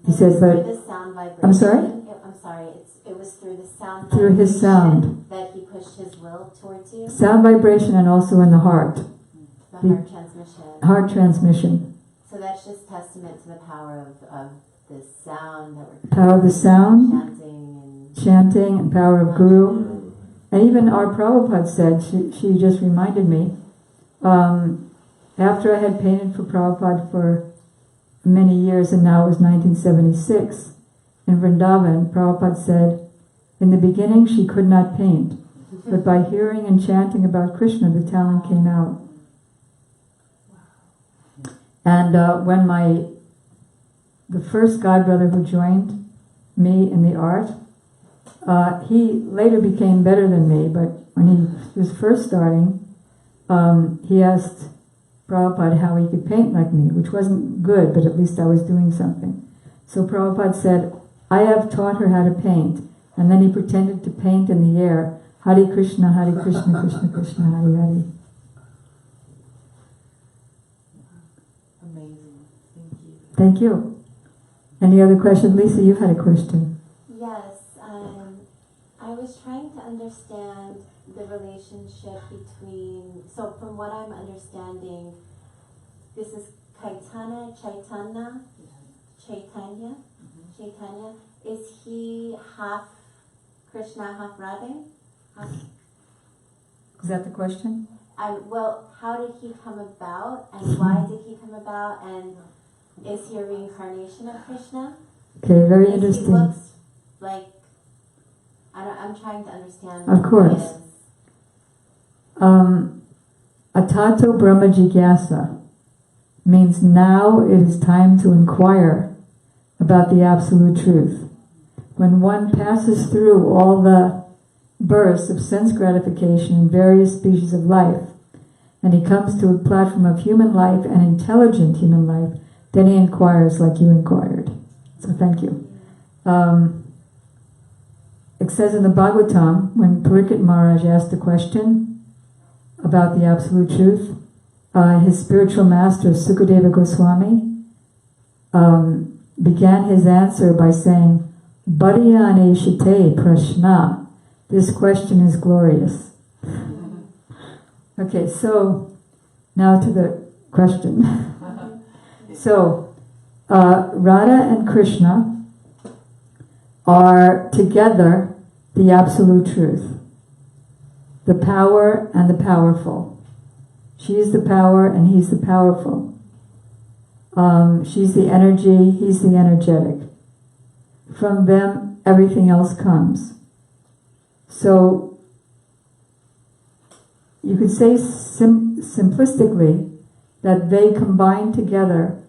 He said, but... The sound vibration. I'm sorry? I'm sorry, it was through the sound through his sound. That he pushed his will towards you? Sound vibration, and also in the heart. The heart transmission. Heart transmission. So that's just testament to the power of the sound that we're Power of the sound. chanting And power of Guru. And even our Prabhupada said, she just reminded me, after I had painted for Prabhupada for many years, and now it was 1976, in Vrindavan, Prabhupada said, in the beginning she could not paint, but by hearing and chanting about Krishna, the talent came out. And when the first godbrother who joined me in the art, he later became better than me, but when he was first starting, he asked Prabhupada how he could paint like me, which wasn't good, but at least I was doing something. So Prabhupada said, I have taught her how to paint. And then he pretended to paint in the air, Hare Krishna, Krishna, Krishna, Hare Hare. Amazing. Thank you. Thank you. Any other question? Lisa, you had a question. Yes, I was trying to understand the relationship between, so from what I'm understanding, this is Chaitanya. Is he half Krishna, half Radha? Is that the question? Well, how did he come about, and why did he come about, and is he a reincarnation of Krishna? Okay, very He interesting. looks like, I'm trying to understand. Of course. Atato Brahma Jigyasa means now it is time to inquire about the absolute truth. When one passes through all the bursts of sense gratification in various species of life, and he comes to a platform of human life and intelligent human life, then he inquires like you inquired. So thank you. It says in the Bhagavatam, when Parikshit Maharaj asked the question about the absolute truth, his spiritual master, Sukadeva Goswami, began his answer by saying, Bharyane Shite Prashna. This question is glorious. Okay, so now to the question. So, Radha and Krishna are together the absolute truth, the power and the powerful. She's the power and he's the powerful. She's the energy, he's the energetic. From them, everything else comes. So, you could say simplistically that they combined together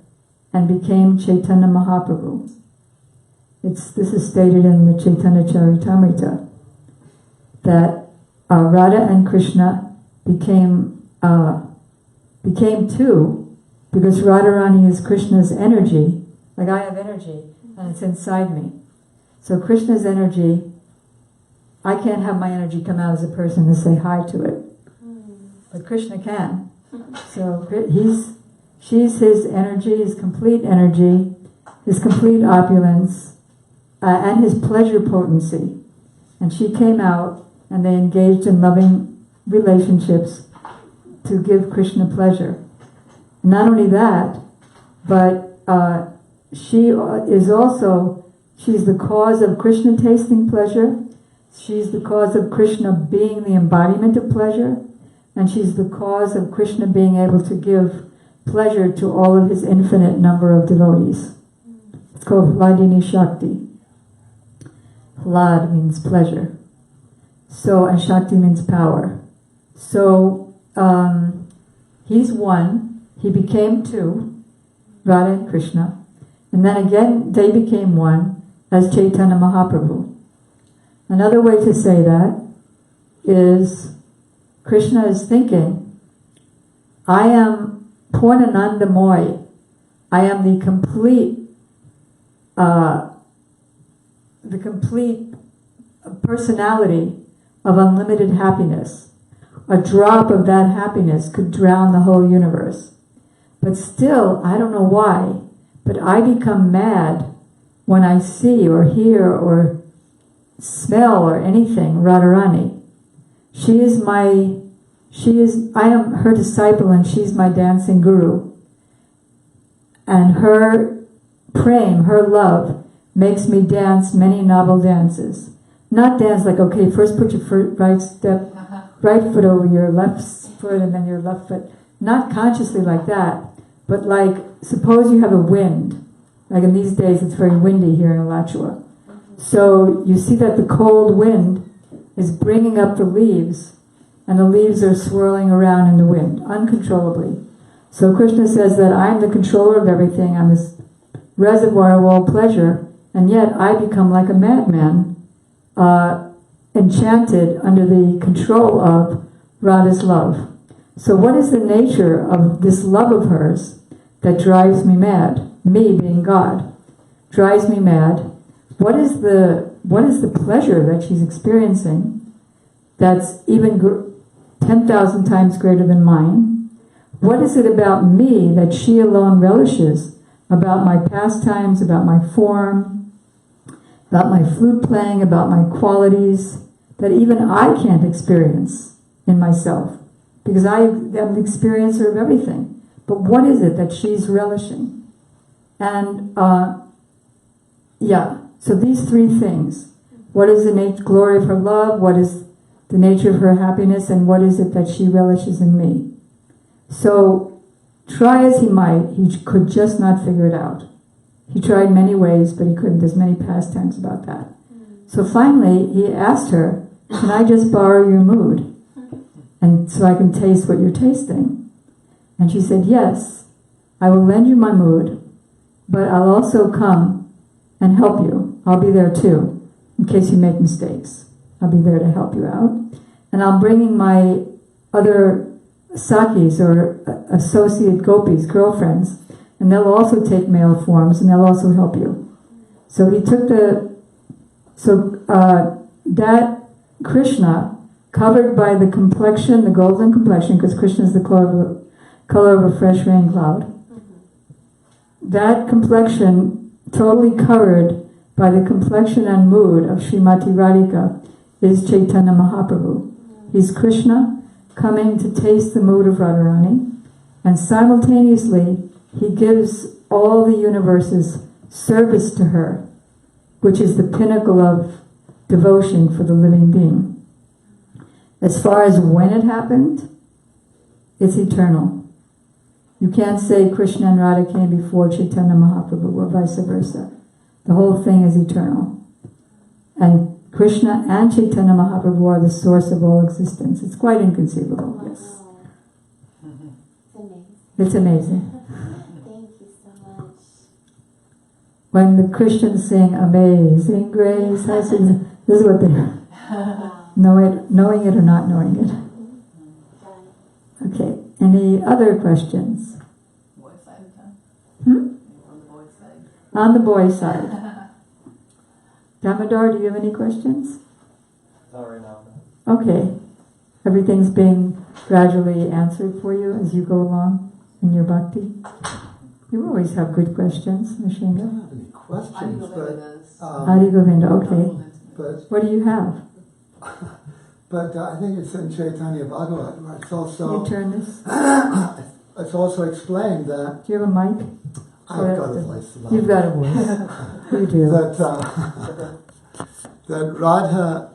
and became Chaitanya Mahaprabhu. This is stated in the Chaitanya Charitamrita, that Radha and Krishna became two, because Radharani is Krishna's energy, like I have energy, and it's inside me. So Krishna's energy, I can't have my energy come out as a person and say hi to it, but Krishna can. So she's his energy, his complete energy, his complete opulence, and his pleasure potency. And she came out, and they engaged in loving relationships to give Krishna pleasure. Not only that, but she's the cause of Krishna tasting pleasure. She's the cause of Krishna being the embodiment of pleasure. And she's the cause of Krishna being able to give pleasure to all of his infinite number of devotees. It's called Hladini Shakti. Hlad means pleasure. So, and Shakti means power. So, he's one, he became two, Radha and Krishna, and then again they became one as Chaitanya Mahaprabhu. Another way to say that is Krishna is thinking, I am Purnanandamoy, I am the complete personality of unlimited happiness. A drop of that happiness could drown the whole universe. But still, I don't know why, but I become mad when I see or hear or smell or anything Radharani. I am her disciple and she's my dancing guru. And her prem, her love, makes me dance many novel dances. Not dance like, okay, first put your right foot over your left foot and then your left foot. Not consciously like that, but like, suppose you have a wind. Like in these days, it's very windy here in Alachua. So you see that the cold wind is bringing up the leaves, and the leaves are swirling around in the wind, uncontrollably. So Krishna says that I'm the controller of everything, I'm this reservoir of all pleasure, and yet I become like a madman, enchanted under the control of Radha's love. So what is the nature of this love of hers that drives me mad? Me being God drives me mad. What is the pleasure that she's experiencing that's even 10,000 times greater than mine? What is it about me that she alone relishes? About my pastimes, about my form, about my flute playing, about my qualities, that even I can't experience in myself, because I am the experiencer of everything. But what is it that she's relishing? And so these three things: what is the glory of her love, what is the nature of her happiness, and what is it that she relishes in me? So try as he might, he could just not figure it out. He tried many ways, but he couldn't. There's many pastimes about that. So finally, he asked her, can I just borrow your mood? And so I can taste what you're tasting. And she said, yes, I will lend you my mood, but I'll also come and help you. I'll be there too, in case you make mistakes. I'll be there to help you out. And I'm bringing my other Sakis, or associate gopis, girlfriends, and they'll also take male forms, and they'll also help you. So he took that Krishna, covered by the complexion, the golden complexion, because Krishna is the color of a fresh rain cloud. That complexion, totally covered by the complexion and mood of Srimati Radhika, is Chaitanya Mahaprabhu. He's Krishna coming to taste the mood of Radharani, and simultaneously he gives all the universe's service to her, which is the pinnacle of devotion for the living being. As far as when it happened, it's eternal. You can't say Krishna and Radha came before Chaitanya Mahaprabhu or vice versa. The whole thing is eternal. And Krishna and Chaitanya Mahaprabhu are the source of all existence. It's quite inconceivable, Wow. yes. It's amazing. It's amazing. Thank you so much. When the Christians sing Amazing Grace, this is what they are. Wow. Knowing it or not knowing it. Got it. Okay, any other questions? Boy side of town? On the boy side. On the boy side. Damodar, do you have any questions? Not right now. Okay. Everything's being gradually answered for you as you go along in your bhakti? You always have good questions, I Nishinga. don't have any questions, but Adi Govinda, okay. but What do you have? I think it's in Chaitanya Bhagavat, where it's also You turn this. it's also explained that Do you have a mic? I've got a voice. You've got a voice. You do. That Radha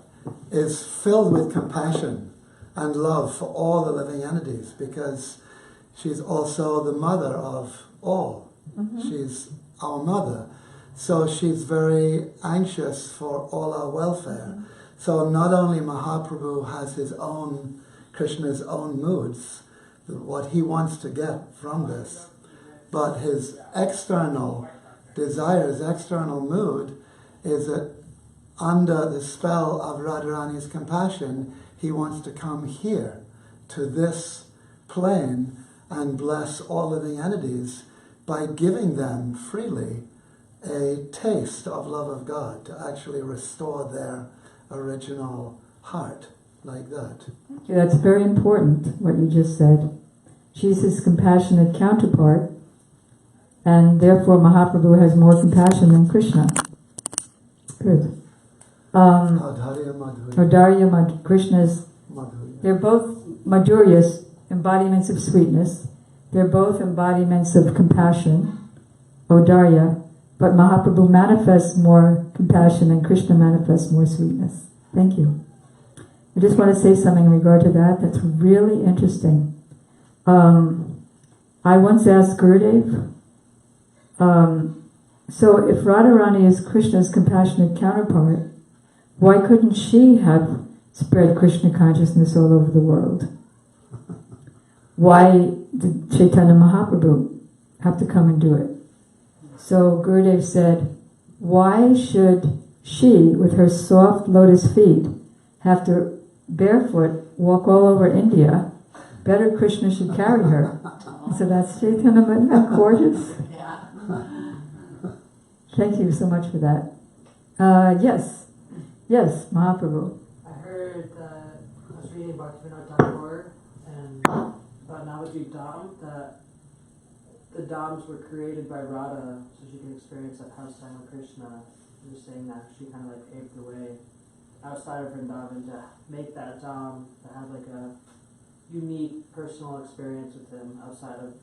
is filled with compassion and love for all the living entities, because she's also the mother of all. Mm-hmm. She's our mother. So she's very anxious for all our welfare. Mm-hmm. So not only Mahaprabhu has his own, Krishna's own moods, what he wants to get from this, but his external desire, his external mood is that under the spell of Radharani's compassion, he wants to come here to this plane and bless all living entities by giving them freely a taste of love of God, to actually restore their original heart like that. That's very important, what you just said. She's his compassionate counterpart, and therefore Mahaprabhu has more compassion than Krishna. Good. Adharya Madhurya. Odarya, Krishna's, Madhurya. they're both Madhuryas, embodiments of sweetness. They're both embodiments of compassion, Odarya, but Mahaprabhu manifests more compassion and Krishna manifests more sweetness. Thank you. I just want to say something in regard to that that's really interesting. I once asked Gurudev, so if Radharani is Krishna's compassionate counterpart, why couldn't she have spread Krishna consciousness all over the world? Why did Chaitanya Mahaprabhu have to come and do it? So Gurudev said, why should she, with her soft lotus feet, have to barefoot walk all over India? Better Krishna should carry her. So that's Chaitanya Mahaprabhu. Gorgeous. Yeah. Thank you so much for that. Yes, Mahaprabhu. I heard that I was reading Bhaktivinoda Thakur and about Navadvip Dham, that the Dhams were created by Radha so she could experience that pastime with Krishna. He was saying that she kind of like paved the way outside of Vrindavan to make that Dham to have like a unique personal experience with him outside of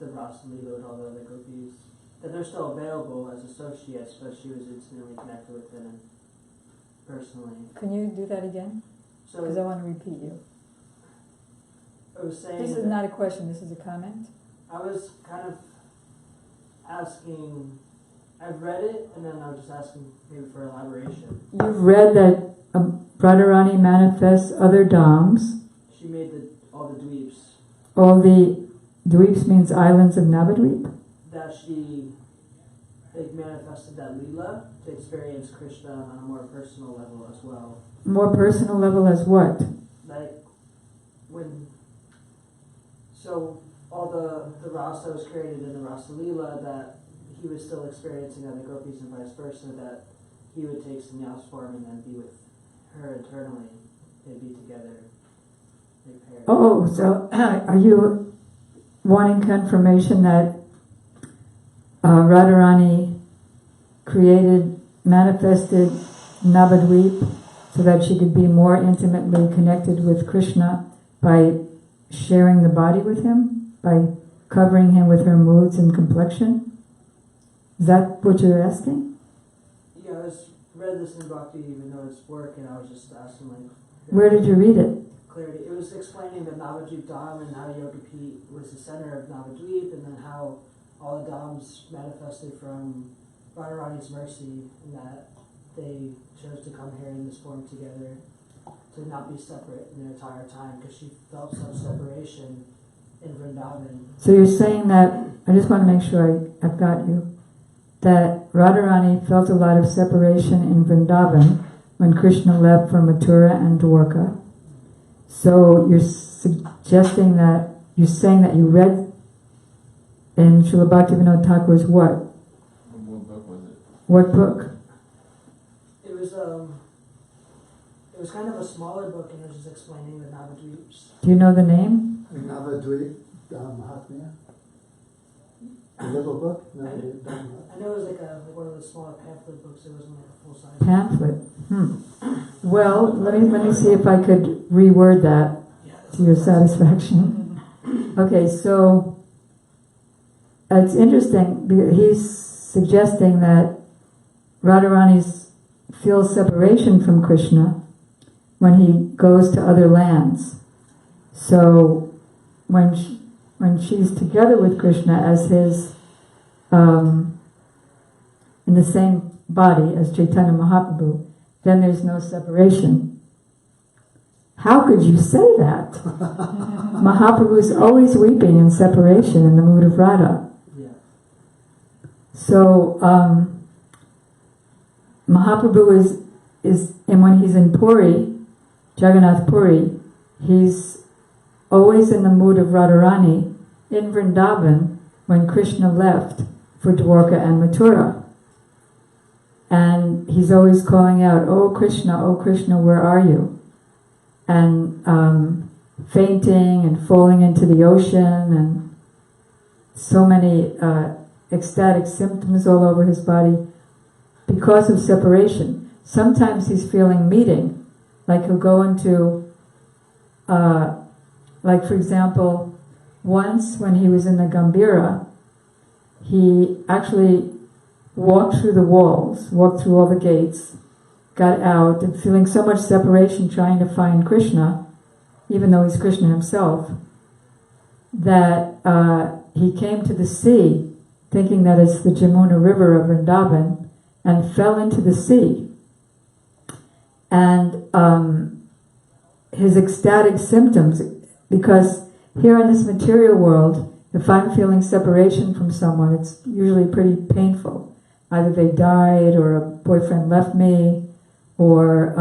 the Rasa Leela and all the other gopis. That they're still available as associates, but she was intimately connected with him personally. Can you do that again? So Because I want to repeat you. I was saying This is that not a question, this is a comment. I was kind of asking, I've read it and then I was just asking maybe for elaboration. You've read that Radharani manifests other dhams. She made all the dweeps All the dweeps means islands of Navadvip. that she like manifested that lila to experience Krishna on a more personal level as well. More personal level as what? Like when, so all the rasa was created in the Rasa Lila, that he was still experiencing on the gopis and vice versa, that he would take sannyas form and then be with her internally. They'd be together. They'd pair. Oh, so are you wanting confirmation that Radharani manifested Navadvip so that she could be more intimately connected with Krishna by sharing the body with him, by covering him with her moods and complexion? Is that what you're asking? Yeah, I read this in Bhakti even though it's work, and I was just asking like... Where did you read it? Clarity. It was explaining the Navadvip Dham and how Yogi Pete was the center of Navadvip, and then how all the Dhams manifested from Radharani's mercy, and that they chose to come here in this form together to not be separate in their entire time, because she felt some separation in Vrindavan. So you're saying that, I just want to make sure I've got you, that Radharani felt a lot of separation in Vrindavan when Krishna left for Mathura and Dwarka. So you're saying that you read in Srila Bhaktivinoda Thakur's what? What book was it? What book? It was kind of a smaller book, and it was just explaining the Navadvips. Do you know the name? Navadvip Mahatmya. A little book? Navadvip Mahatmya. I know it was like one of the smaller pamphlet books. It wasn't like a full size Pamphlet. Well, let me see if I could reword that to your satisfaction. Okay, so it's interesting because he's suggesting that Radharani feels separation from Krishna when he goes to other lands. So when she's together with Krishna as his in the same body as Chaitanya Mahaprabhu, then there's no separation. How could you say that? Mahaprabhu is always weeping in separation in the mood of Radha. Yeah. So Mahaprabhu is, and when he's in Puri, Jagannath Puri, he's always in the mood of Radharani in Vrindavan when Krishna left for Dwarka and Mathura. And he's always calling out, oh Krishna, where are you? And fainting and falling into the ocean, and so many ecstatic symptoms all over his body because of separation. Sometimes he's feeling meeting, like he'll go into, like for example, once when he was in the Gambhira, he actually walked through the walls, walked through all the gates, got out, and feeling so much separation trying to find Krishna, even though he's Krishna himself, that he came to the sea, thinking that it's the Jamuna River of Vrindavan, and fell into the sea. And his ecstatic symptoms, because here in this material world, if I'm feeling separation from someone, it's usually pretty painful. Either they died, or a boyfriend left me, or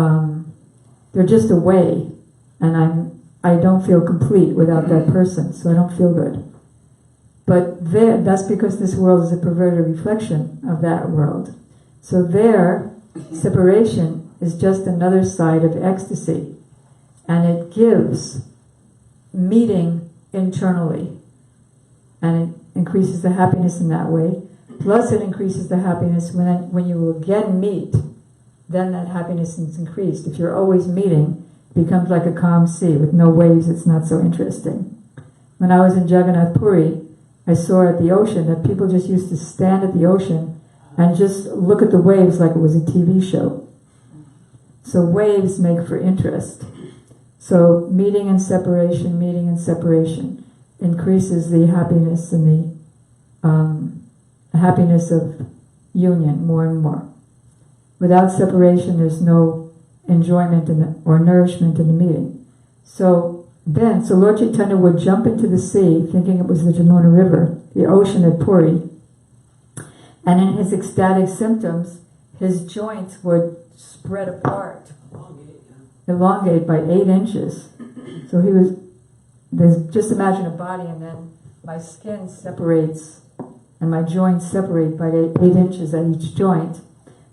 they're just away, and I don't feel complete without that person, so I don't feel good. But that's because this world is a perverted reflection of that world. So there, separation is just another side of ecstasy, and it gives meeting internally, and it increases the happiness in that way. Plus it increases the happiness when you again meet, then that happiness is increased. If you're always meeting, it becomes like a calm sea. With no waves, it's not so interesting. When I was in Jagannath Puri, I saw at the ocean that people just used to stand at the ocean and just look at the waves like it was a TV show. So waves make for interest. So meeting and separation increases the happiness and the happiness of union more and more. Without separation, there's no enjoyment or nourishment in the meeting. So Lord Chaitanya would jump into the sea, thinking it was the Jamuna River, the ocean at Puri, And in his ecstatic symptoms, his joints would spread apart, elongate by 8 inches. So he was, just imagine a body, and then my skin separates and my joints separate by 8 inches at each joint.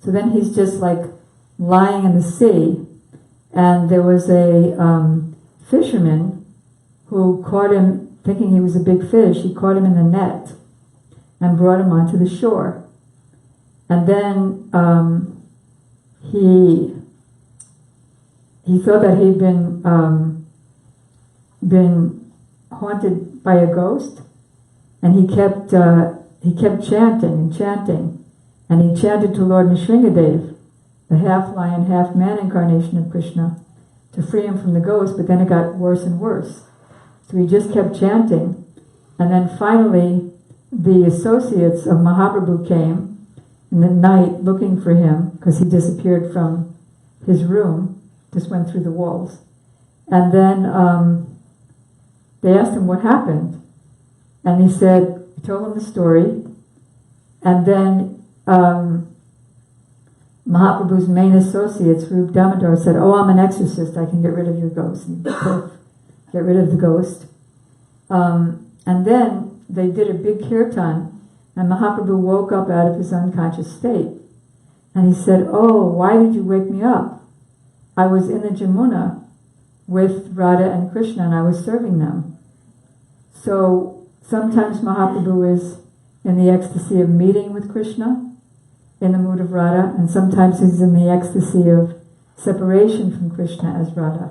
So then he's just like lying in the sea, and there was a fisherman who caught him, thinking he was a big fish. He caught him in the net and brought him onto the shore. And then he thought that he'd been haunted by a ghost, and he kept chanting and chanting, and he chanted to Lord Nrsingadev, the half lion, half man incarnation of Krishna, to free him from the ghost. But then it got worse and worse. So he just kept chanting, and then finally the associates of Mahaprabhu came in the night looking for him, because he disappeared from his room, just went through the walls. And then they asked him what happened. And he said, he told them the story. And then Mahaprabhu's main associates, Rup Damodar, said, "Oh, I'm an exorcist, I can get rid of your ghost." And get rid of the ghost. And then they did a big kirtan, and Mahaprabhu woke up out of his unconscious state. And he said, "Oh, why did you wake me up? I was in the Jamuna with Radha and Krishna, and I was serving them." So sometimes Mahaprabhu is in the ecstasy of meeting with Krishna, in the mood of Radha, and sometimes he's in the ecstasy of separation from Krishna as Radha.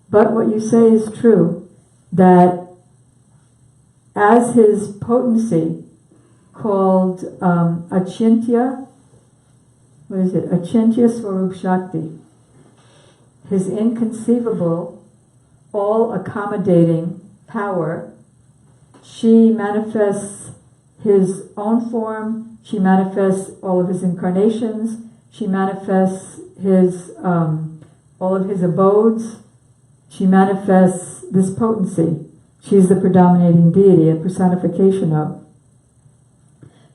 But what you say is true, that as his potency, called Achintya, Achintya Swarup Shakti, his inconceivable, all-accommodating power, she manifests his own form, she manifests all of his incarnations, she manifests his all of his abodes, she manifests this potency. She's the predominating deity, a personification of.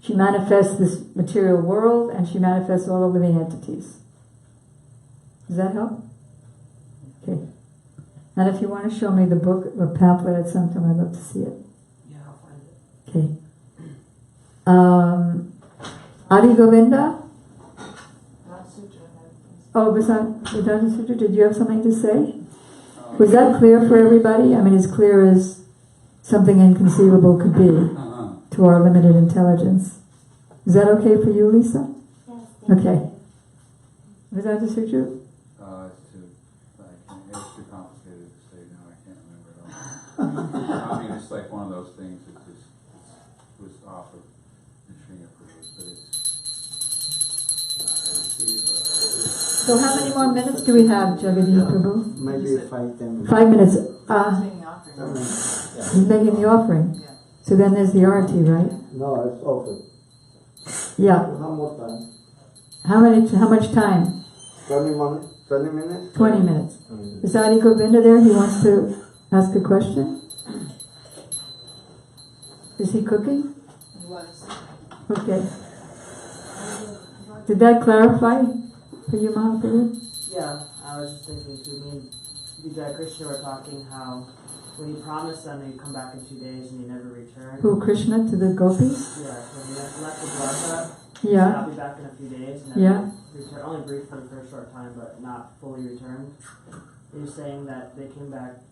She manifests this material world, and she manifests all the living entities. Does that help? Okay. And if you want to show me the book or pamphlet at some time, I'd love to see it. Yeah, I'll find it. Okay. Adi Govinda? Sutra. Oh, Vedanta Sutra, did you have something to say? Was that clear for everybody? I mean, as clear as something inconceivable could be to our limited intelligence. Is that okay for you, Lisa? Yes. Okay. Vedanta Sutra? It's too complicated to say now. I can't remember it all. I mean, it's like one of those things that just was off of the string of prayers, but So how many more minutes do we have, Jagadish Prabhu? Maybe 5-10 minutes. 5 minutes. Taking the offering. He's making the offering. Yeah. So then there's the arati, right? No, it's open. Yeah. How much time? How much time? 20 minutes? 20 minutes? 20 minutes. 20 minutes. Is Adi Govinda there? He wants to ask a question. Is he cooking? It was. Okay. Did that clarify for you, Mahaprabhu? Yeah, I was just thinking too, me and Vijay Krishna were talking how when he promised them he'd come back in 2 days and he never returned. Who, Krishna to the gopis? Yeah, when he left the Dwarka, he said, Yeah. "I'll be back in a few days," and Yeah. returned, only briefly for a short time, but not fully returned. He was saying that they came back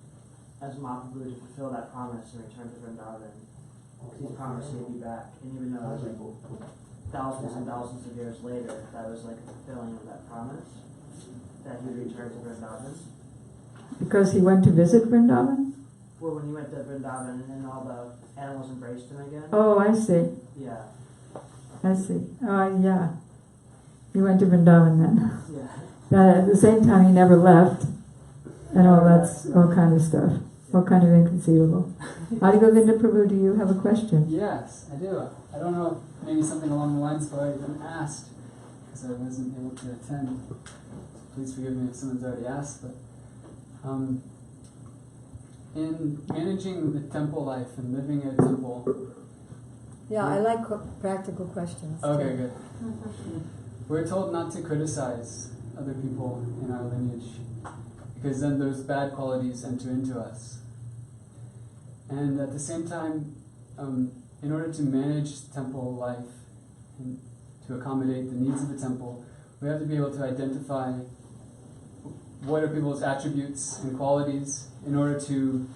as Mahaprabhu to fulfill that promise and return to Vrindavan. He promised he'd be back, and even though it was like thousands and thousands of years later, that was like a fulfilling of that promise, that he'd return to Vrindavan. Because he went to visit Vrindavan? Well, when he went to Vrindavan and all the animals embraced him again. Oh, I see. Yeah, I see. Oh, yeah. He went to Vrindavan then. yeah. At the same time, he never left. And all that's all kind of stuff. All kind of inconceivable. Adi Govinda Prabhu, do you have a question? Yes, I do. I don't know, maybe something along the lines of what I've been asked, because I wasn't able to attend. Please forgive me if someone's already asked, but in managing the temple life and living at a temple, Yeah, I like practical questions. Okay, good. We're told not to criticize other people in our lineage, because then those bad qualities enter into us. And at the same time, in order to manage temple life and to accommodate the needs of the temple, we have to be able to identify what are people's attributes and qualities in order to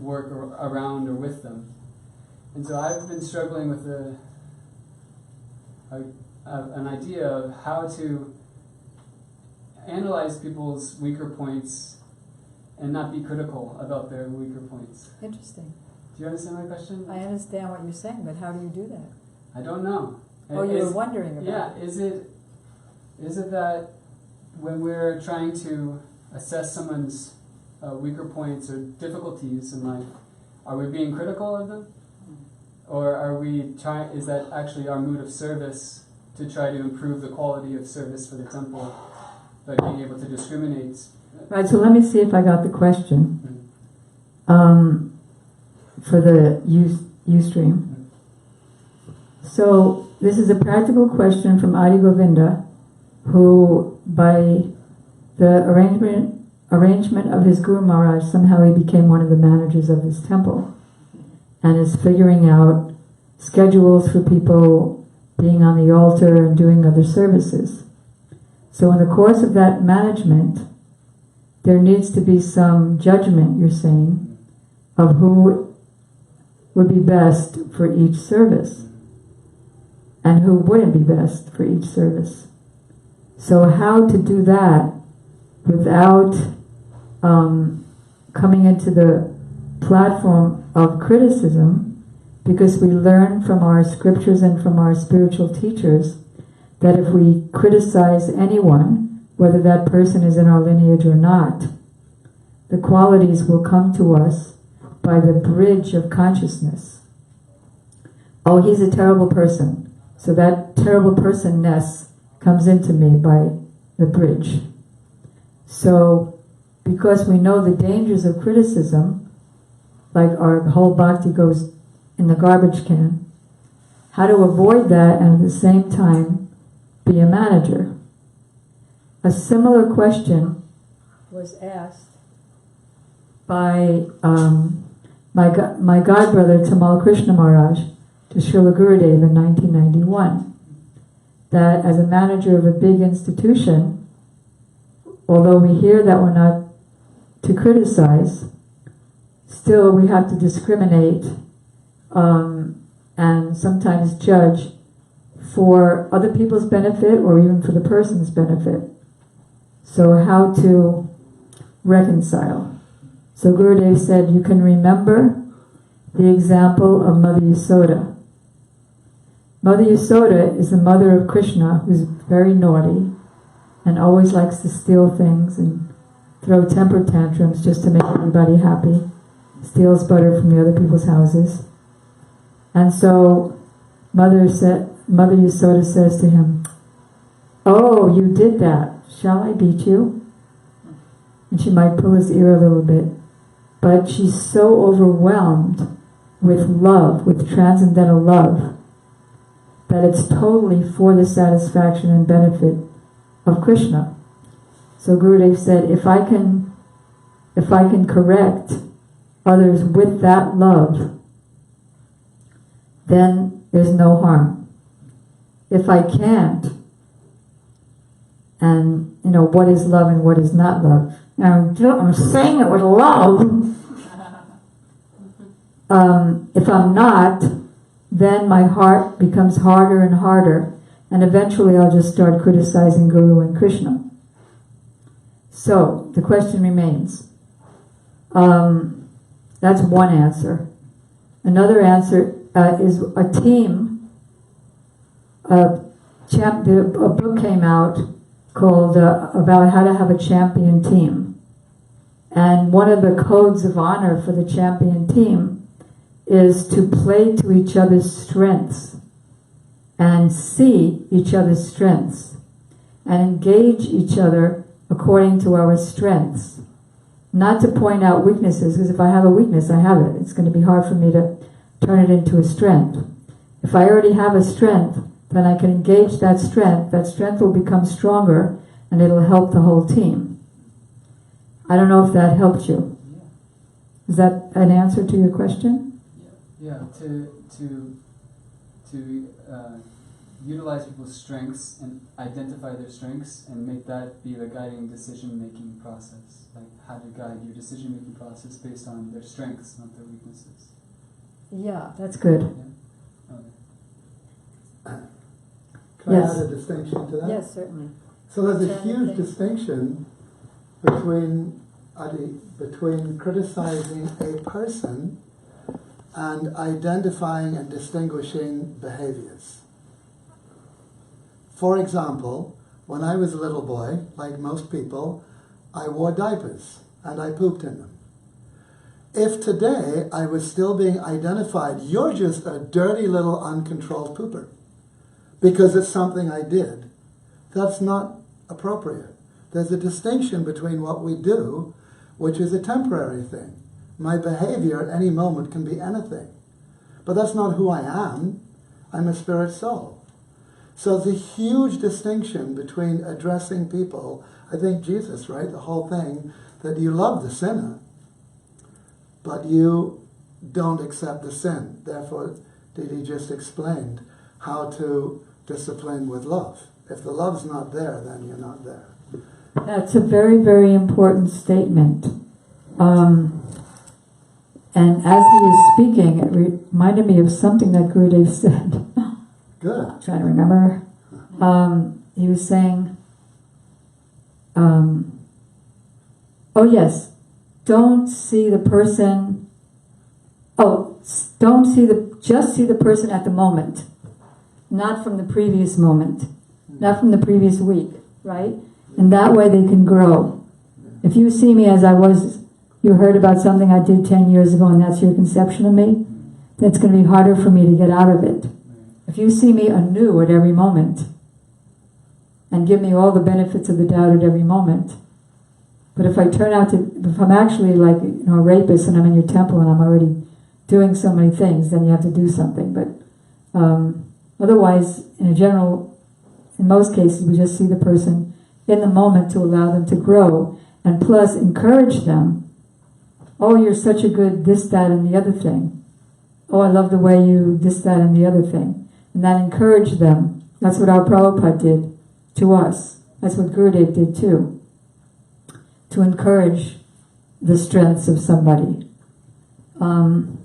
work around or with them. And so I've been struggling with an idea of how to analyze people's weaker points and not be critical about their weaker points. Interesting. Do you understand my question? I understand what you're saying, but how do you do that? I don't know. Oh, you were wondering about Yeah, is it that when we're trying to assess someone's weaker points or difficulties in life, are we being critical of them? Or are we is that actually our mood of service to try to improve the quality of service for the temple by being able to discriminate? Right, so let me see if I got the question. For the Ustream. So this is a practical question from Adi Govinda, who by the arrangement of his Guru Maharaj, somehow he became one of the managers of this temple and is figuring out schedules for people being on the altar and doing other services. So in the course of that management, there needs to be some judgment, you're saying, of who would be best for each service and who wouldn't be best for each service. So how to do that without coming into the platform of criticism, because we learn from our scriptures and from our spiritual teachers that if we criticize anyone, whether that person is in our lineage or not, the qualities will come to us by the bridge of consciousness. Oh, he's a terrible person. So that terrible person-ness comes into me by the bridge. So, because we know the dangers of criticism, like our whole bhakti goes in the garbage can, how to avoid that and at the same time be a manager. A similar question was asked by my godbrother Tamal Krishna Maharaj to Srila Gurudev in 1991, that as a manager of a big institution, although we hear that we're not to criticize, still we have to discriminate and sometimes judge for other people's benefit or even for the person's benefit. So how to reconcile. So Gurudev said, you can remember the example of Mother Yasoda. Mother Yasoda is the mother of Krishna, who's very naughty and always likes to steal things and throw temper tantrums just to make everybody happy. Steals butter from the other people's houses. And so Mother Yasoda says to him, "Oh, you did that. Shall I beat you?" And she might pull his ear a little bit. But she's so overwhelmed with love, with transcendental love, that it's totally for the satisfaction and benefit of Krishna. So Gurudev said, if I can correct others with that love, then there's no harm. If I can't, and what is love and what is not love. Now I'm saying it with love. If I'm not, then my heart becomes harder and harder, and eventually I'll just start criticizing Guru and Krishna. So the question remains. That's one answer. Another answer is a team. A book came out called about how to have a champion team. And one of the codes of honor for the champion team is to play to each other's strengths and see each other's strengths and engage each other according to our strengths. Not to point out weaknesses, because if I have a weakness, I have it. It's going to be hard for me to turn it into a strength. If I already have a strength, then I can engage that strength. That strength will become stronger, and it'll help the whole team. I don't know if that helped you. Yeah. Is that an answer to your question? Yeah. To utilize people's strengths and identify their strengths and make that be the guiding decision-making process. Like how to guide your decision-making process based on their strengths, not their weaknesses. Yeah, that's good. Yeah? Okay. Can Yes. I add a distinction to that? Yes, certainly. So there's a Trying to huge think. distinction between criticizing a person and identifying and distinguishing behaviors. For example, when I was a little boy, like most people, I wore diapers and I pooped in them. If today I was still being identified, you're just a dirty little uncontrolled pooper, because it's something I did, that's not appropriate. There's a distinction between what we do, which is a temporary thing. My behavior at any moment can be anything. But that's not who I am. I'm a spirit soul. So there's a huge distinction between addressing people. I think Jesus, right, the whole thing, that you love the sinner, but you don't accept the sin. Therefore, Didi just explained how to discipline with love. If the love's not there, then you're not there. That's a very, very important statement. And as he was speaking, it reminded me of something that Gurudev said. Good. I'm trying to remember. He was saying, oh yes, don't see the person, just see the person at the moment, not from the previous moment, not from the previous week, right? And that way they can grow. If you see me as I was, you heard about something I did 10 years ago and that's your conception of me, that's going to be harder for me to get out of it. If you see me anew at every moment and give me all the benefits of the doubt at every moment, but if I turn out to, if I'm actually like, a rapist and I'm in your temple and I'm already doing so many things, then you have to do something. But otherwise, in most cases, we just see the person in the moment to allow them to grow, and plus encourage them. Oh, you're such a good this, that, and the other thing. Oh, I love the way you this, that, and the other thing. And that encouraged them. That's what our Prabhupada did to us. That's what Gurudev did too. To encourage the strengths of somebody. And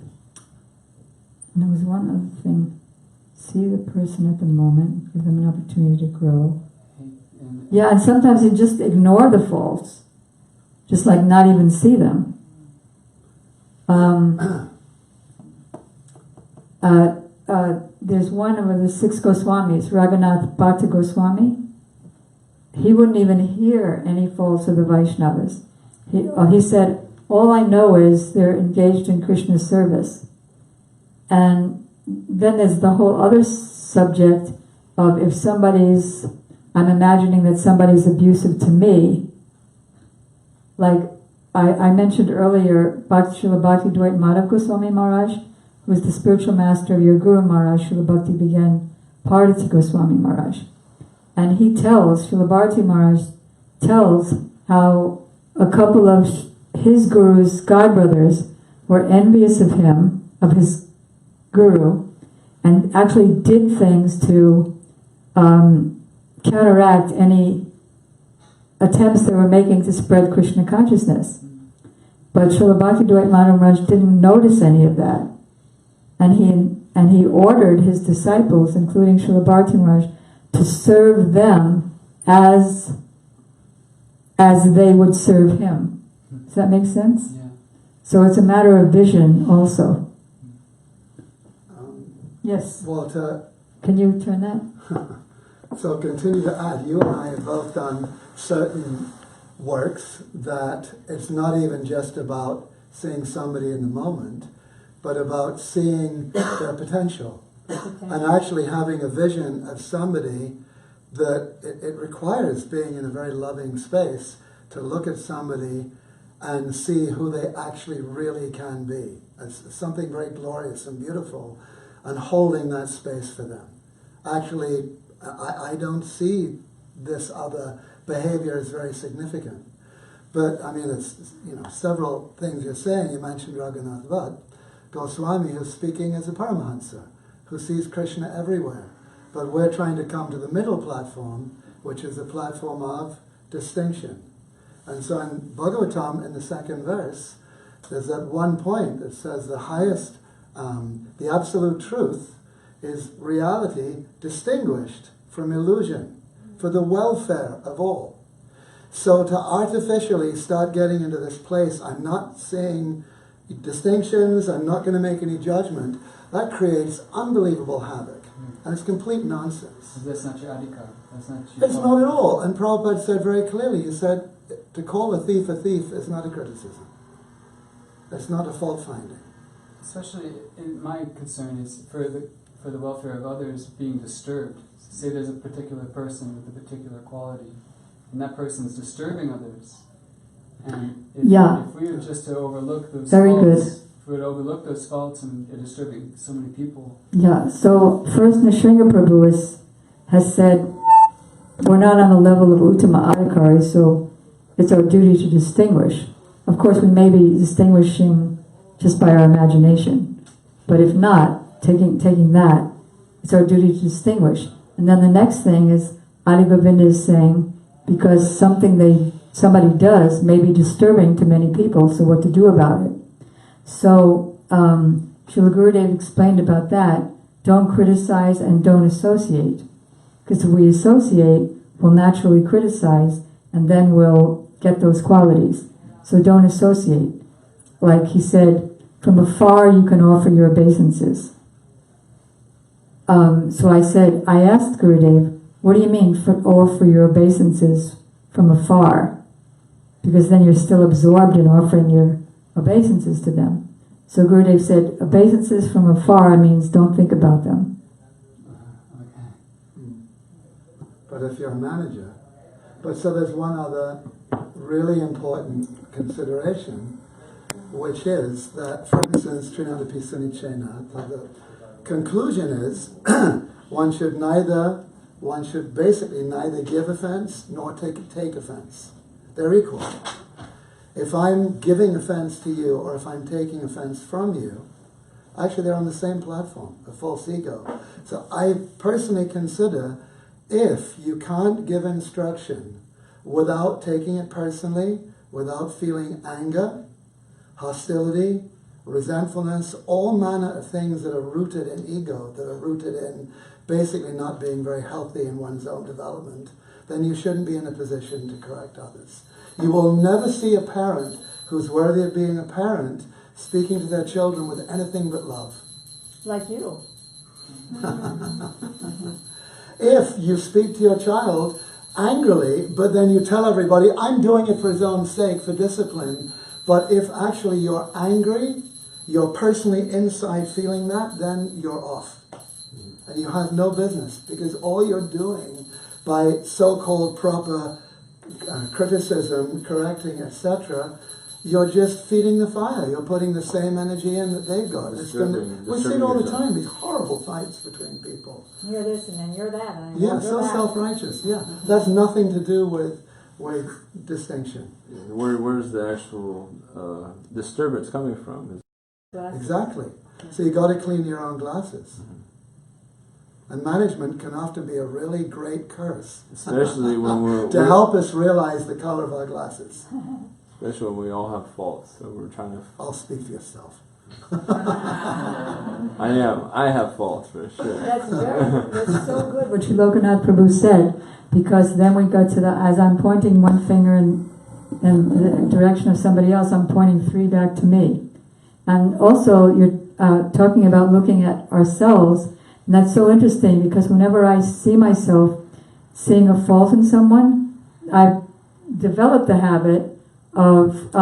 there was one other thing. See the person at the moment, give them an opportunity to grow. Yeah, and sometimes you just ignore the faults. Just like not even see them. There's one of the 6 Goswamis, Raghunath Bhatta Goswami. He wouldn't even hear any faults of the Vaishnavas. He said, all I know is they're engaged in Krishna's service. And then there's the whole other subject of if I'm imagining that somebody's abusive to me. Like I mentioned earlier, Srila Bhakti Dwight Madhav Goswami Maharaj, who was the spiritual master of your Guru Maharaj, Srila Bhakti began Parvati Goswami Maharaj. And Srila Bharati Maharaj tells how a couple of his Guru's godbrothers were envious of him, of his Guru, and actually did things to counteract any attempts they were making to spread Krishna consciousness. But Srila Bhakti Dwight Madhav Maharaj didn't notice any of that. And he ordered his disciples, including Srila Bharati Maharaj, to serve them as they would serve him. Does that make sense? Yeah. So it's a matter of vision also. Yes. Walter. Can you turn that? So continue to add, you and I have both done certain works that it's not even just about seeing somebody in the moment, but about seeing their potential. And actually having a vision of somebody that it requires being in a very loving space to look at somebody and see who they actually really can be. It's something very glorious and beautiful and holding that space for them. Actually, I don't see this other behavior as very significant. But, I mean, it's, several things you're saying. You mentioned Raghunath Bhatt, Goswami, who's speaking as a Paramahansa, who sees Krishna everywhere. But we're trying to come to the middle platform, which is the platform of distinction. And so in Bhagavatam, in the second verse, there's that one point that says the highest, the absolute truth is reality distinguished from illusion for the welfare of all. So to artificially start getting into this place, I'm not saying distinctions, I'm not going to make any judgment, that creates unbelievable havoc. And it's complete nonsense. That's not your adhikar. That's not your It's not at all. And Prabhupada said very clearly, he said, to call a thief is not a criticism. It's not a fault finding. Especially, my concern is for the welfare of others being disturbed. Say there's a particular person with a particular quality, and that person is disturbing others. And if we were just to overlook those faults, if we would overlook those faults and they're disturbing so many people. Yeah, so first Nrsimha Prabhu has said, we're not on the level of Uttama Adhikari, so it's our duty to distinguish. Of course, we may be distinguishing just by our imagination, but if not, taking that, it's our duty to distinguish. And then the next thing is, Adi Govinda is saying, because somebody does may be disturbing to many people, so what to do about it? So, Srila Gurudev explained about that, don't criticize and don't associate. Because if we associate, we'll naturally criticize, and then we'll get those qualities. So don't associate. Like he said, from afar you can offer your obeisances. So I asked Gurudev, what do you mean offer your obeisances from afar? Because then you're still absorbed in offering your obeisances to them. So Gurudev said, obeisances from afar means don't think about them. But if you're a manager, so there's one other really important consideration, which is that, for instance, Trinadapi Sunichena, the conclusion is one should basically neither give offense nor take offense. They're equal. If I'm giving offense to you or if I'm taking offense from you, actually they're on the same platform, a false ego. So I personally consider, if you can't give instruction without taking it personally, without feeling anger, hostility, resentfulness, all manner of things that are rooted in ego, that are rooted in basically not being very healthy in one's own development, then you shouldn't be in a position to correct others. You will never see a parent who's worthy of being a parent speaking to their children with anything but love. Like you. If you speak to your child angrily, but then you tell everybody, I'm doing it for his own sake, for discipline, but if actually you're angry, you're personally inside feeling that, then you're off. And you have no business, because all you're doing by so-called proper criticism, correcting, etc., you're just feeding the fire. You're putting the same energy in that they've got. We see it all the time, these horrible fights between people. You're this and then you're that. And you're that. Self-righteous, yeah. That's nothing to do with distinction. Where's the actual disturbance coming from? Exactly. So you got to clean your own glasses. And management can often be a really great curse. Especially when to help us realize the color of our glasses. Especially when we all have faults, so we're trying to... I'll speak for yourself. I have faults for sure. That's so good what Lokanath Prabhu said, because then we go to as I'm pointing one finger in the direction of somebody else, I'm pointing three back to me. And also you're talking about looking at ourselves, and that's so interesting because whenever I see myself seeing a fault in someone, I've developed the habit of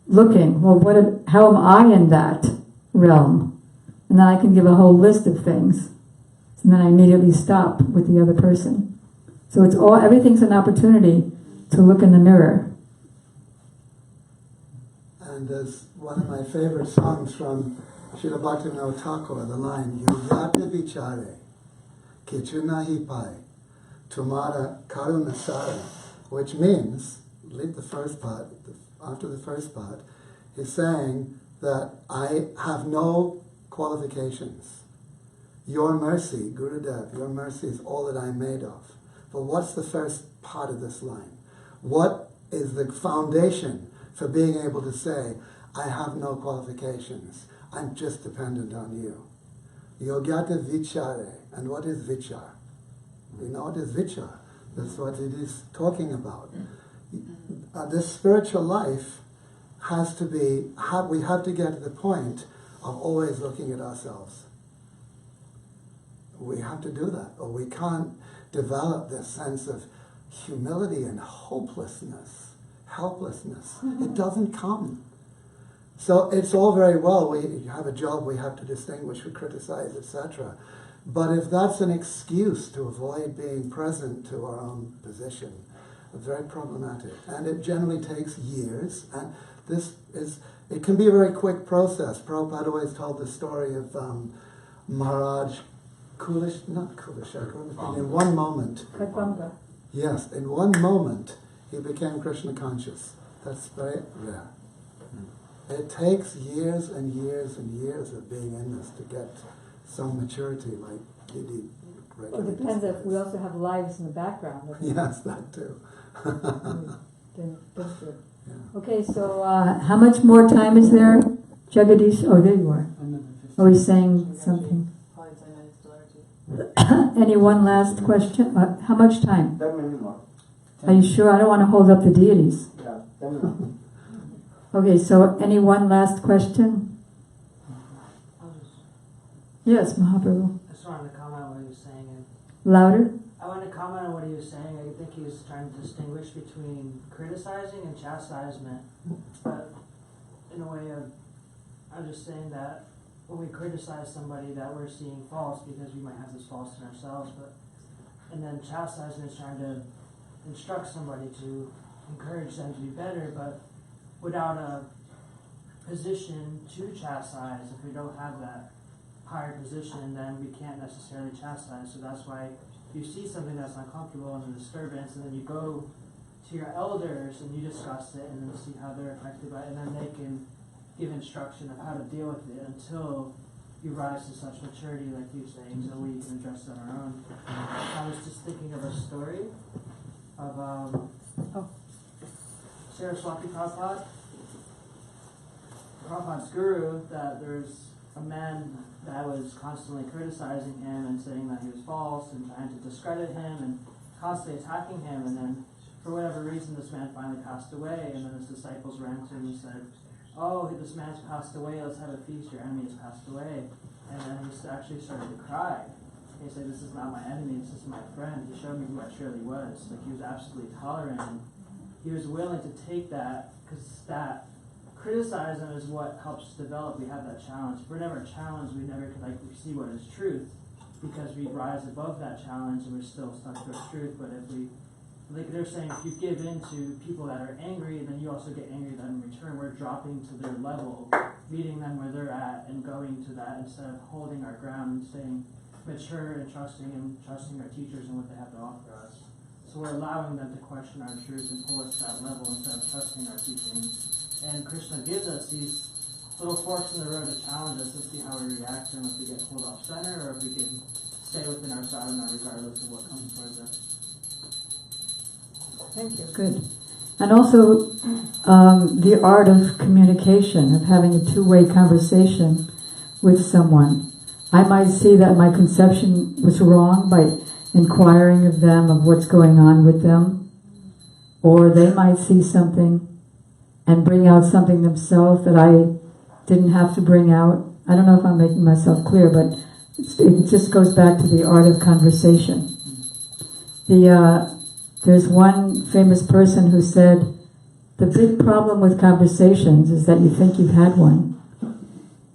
looking, well, how am I in that realm? And then I can give a whole list of things. And then I immediately stop with the other person. So everything's an opportunity to look in the mirror. And there's one of my favorite songs from Srila Bhaktivinoda Thakur, the line, Yuyata vichare, kichu nahi pai, tumara karuna sara, which means, leave the first part, after the first part, he's saying that I have no qualifications. Your mercy, Gurudev, your mercy is all that I'm made of. But what's the first part of this line? What is the foundation for being able to say, I have no qualifications, I'm just dependent on you? Yogyata vichare. And what is vichar? You know what is vichar? That's what it is talking about. This spiritual life has to be, we have to get to the point of always looking at ourselves. We have to do that, or we can't develop this sense of humility and hopelessness, helplessness. It doesn't come. So it's all very well, we have a job, we have to distinguish, we criticize, etc. But if that's an excuse to avoid being present to our own position, very problematic. And it generally takes years, and it can be a very quick process. Prabhupada always told the story of Maharaj in one moment. Yes, in one moment he became Krishna conscious. That's very rare. It takes years and years and years of being in this to get some maturity like didi. Well, it depends if we also have lives in the background. Yes, that too. Then that's good. Yeah. Okay, so how much more time is there, Jagadish? Oh, there you are. Oh, he's saying something. Probably 10 minutes to learn. Any one last question? How much time? 10 minutes more. Are you sure? I don't want to hold up the deities. Yeah, 10 minutes. Okay, so any one last question? Yes, Mahaprabhu. I just wanted to comment on what he was saying. And Louder? I want to comment on what he was saying. I think he was trying to distinguish between criticizing and chastisement. But in a way of, I'm just saying that when we criticize somebody that we're seeing faults because we might have those faults in ourselves, and then chastisement is trying to instruct somebody to encourage them to be better, but without a position to chastise. If we don't have that higher position, then we can't necessarily chastise. So that's why you see something that's uncomfortable and a disturbance, and then you go to your elders and you discuss it and then see how they're affected by it, and then they can give instruction of how to deal with it until you rise to such maturity, like you're saying, so we can address it on our own. I was just thinking of a story of Saraswati Prabhupada. Prabhupada's guru, that there's a man that was constantly criticizing him and saying that he was false and trying to discredit him and constantly attacking him, and then for whatever reason this man finally passed away, and then his disciples ran to him and said, "Oh, this man's passed away, let's have a feast, your enemy has passed away." And then he actually started to cry. He said, "This is not my enemy, this is my friend. He showed me who I truly was." Like, he was absolutely tolerant, and he was willing to take that, because that criticism is what helps us develop. We have that challenge. If we're never challenged, we never could see what is truth, because we rise above that challenge and we're still stuck to our truth. But if we, like they're saying, if you give in to people that are angry, then you also get angry at them in return. We're dropping to their level, meeting them where they're at and going to that instead of holding our ground and staying mature and trusting our teachers and what they have to offer us. So we're allowing them to question our truth and pull us to that level instead of trusting our teachings. And Krishna gives us these little forks in the road to challenge us to see how we react to them, if we get pulled off center or if we can stay within our sadhana regardless of what comes towards us. Thank you. Good. And also the art of communication, of having a two-way conversation with someone. I might see that my conception was wrong by inquiring of them of what's going on with them, or they might see something and bring out something themselves that I didn't have to bring out. I don't know if I'm making myself clear, but it just goes back to the art of conversation. There's one famous person who said, the big problem with conversations is that you think you've had one.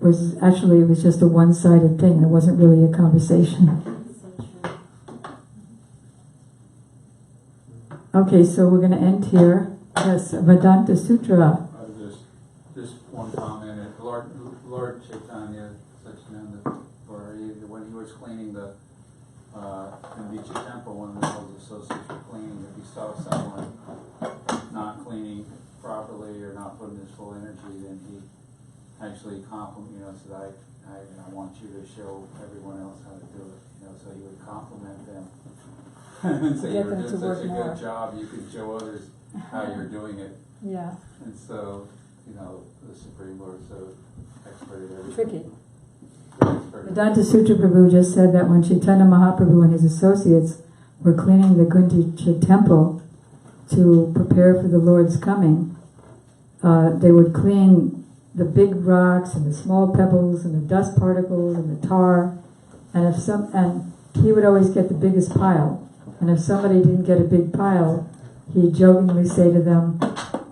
Whereas actually it was just a one-sided thing. It wasn't really a conversation. Okay, so we're going to end here. Yes, Vedanta Sutra. Just one comment. Lord Chaitanya Satchidananda, when he was cleaning the Vindicha temple, when the Lord's associates were cleaning, if he saw someone not cleaning properly or not putting his full energy, then he actually said, I want you to show everyone else how to do it. So he would compliment them and say, Get you're them doing to such work a more. good job, you can show others how you're doing it. Yeah. And so, the Supreme Lord is so expert at everything. Tricky. Very expert at Vedanta Sutra Prabhu just said that when Chaitanya Mahaprabhu and his associates were cleaning the Gundicha temple to prepare for the Lord's coming, they would clean the big rocks and the small pebbles and the dust particles and the tar, and he would always get the biggest pile. And if somebody didn't get a big pile, he'd jokingly say to them,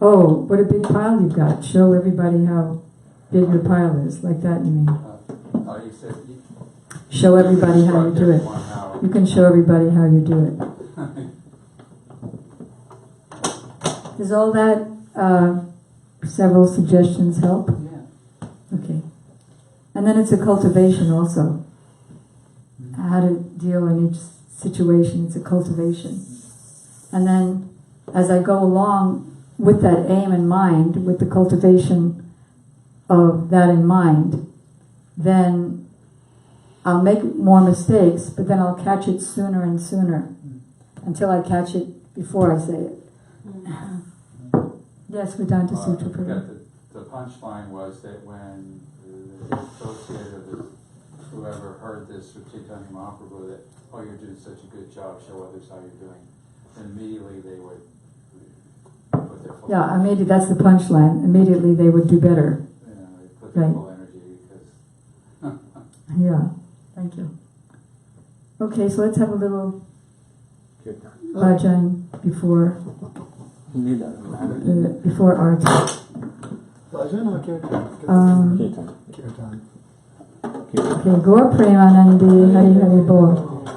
"Oh, what a big pile you've got! Show everybody how big your pile is." Like that, you mean? He said, Show everybody how you do it. You can show everybody how you do it. Does all that several suggestions help? Yeah. Okay. And then it's a cultivation also. How to deal in each situation, it's a cultivation. And then as I go along with that aim in mind, with the cultivation of that in mind, then I'll make more mistakes, but then I'll catch it sooner and sooner until I catch it before I say it. Yes, Vedanta Sutra. The punchline was that when the associate of whoever heard this from Chaitanya Mahaprabhu, that, oh, you're doing such a good job, show others how you're doing, then immediately they would put their full Yeah, immediately, that's the punchline. Immediately they would do better. they put their Right. full energy because Yeah, thank you. Okay, so let's have a little bhajan before arti. Bhajan or kirtan? Kirtan. Okay, Gaur Premanandi Hari Hari Bol.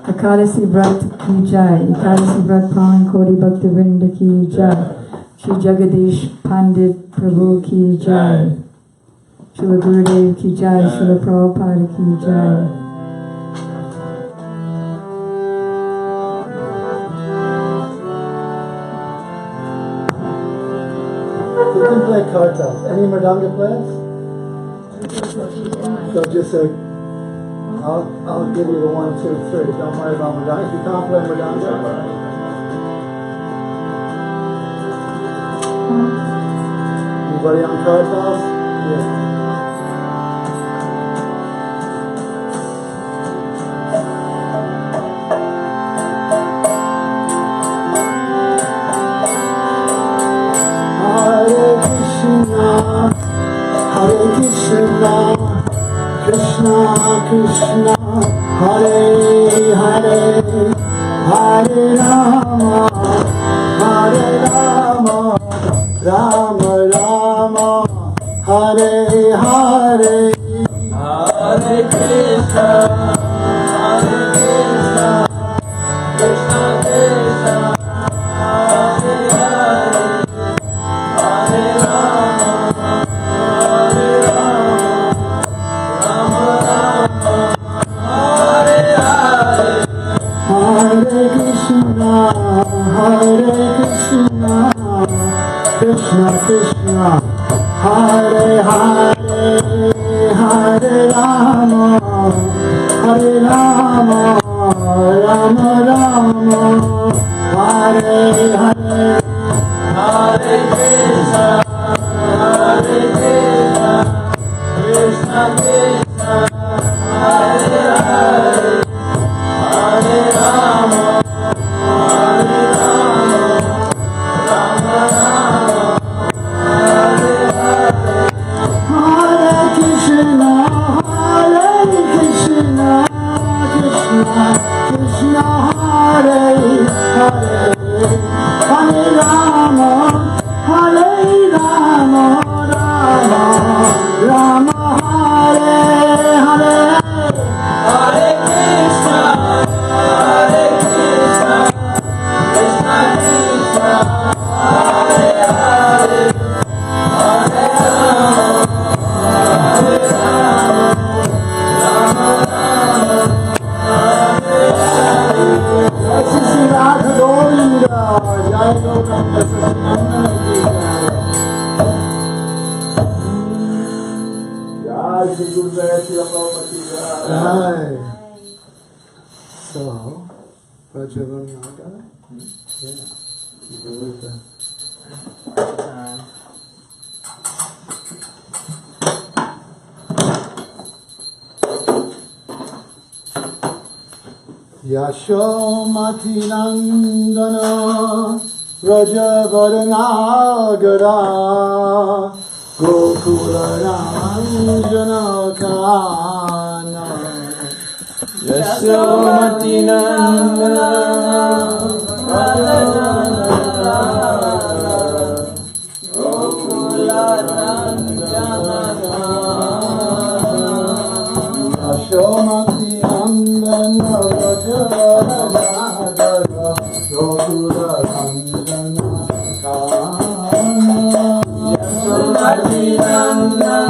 Ekadasi Vrat ki jai. Ekadasi Vrat Pawan Kodi Bhakti Vrinda ki jai. Shri Jagadish Pandit Prabhu ki jai. Srila Gurudev ki jai. Srila Prabhupada ki jai. You can play kartal. Any mridanga players? So just I'll give you the 1, 2, 3. Don't worry about mridanga. If you can't play mridanga, anybody on kartals? Yeah. Hare Krishna, Krishna Krishna, Hare Hare, Hare Rama, Rama Rama, Hare Hare, Hare Krishna, Krishna Krishna, Hare Hare, Hare Rama, Hare Krishna, Krishna Krishna, Hare Hare, Hare Rama, Rama Rama, Hare Hare, Hare Krishna, Krishna Krishna, Hare Hare, Hare Rama, Rama Rama, Hare Hare, Hare Krishna, Krishna Krishna, Hare Hare, Hare Rama, Rama Rama, Hare Hare. Jai Shri Gurudev Shri Prabhupada Jai. So, Prajavan Naga? Yeah. Yashomati Nandana Rajavarnagara Gokula Ranjana Kana Yashomati Nandana Gokula Ranjana Yashomati Nandana Rajavarnagara Gokula Ranjana Kana Yashomati Nandana Rajavarnagara Gokula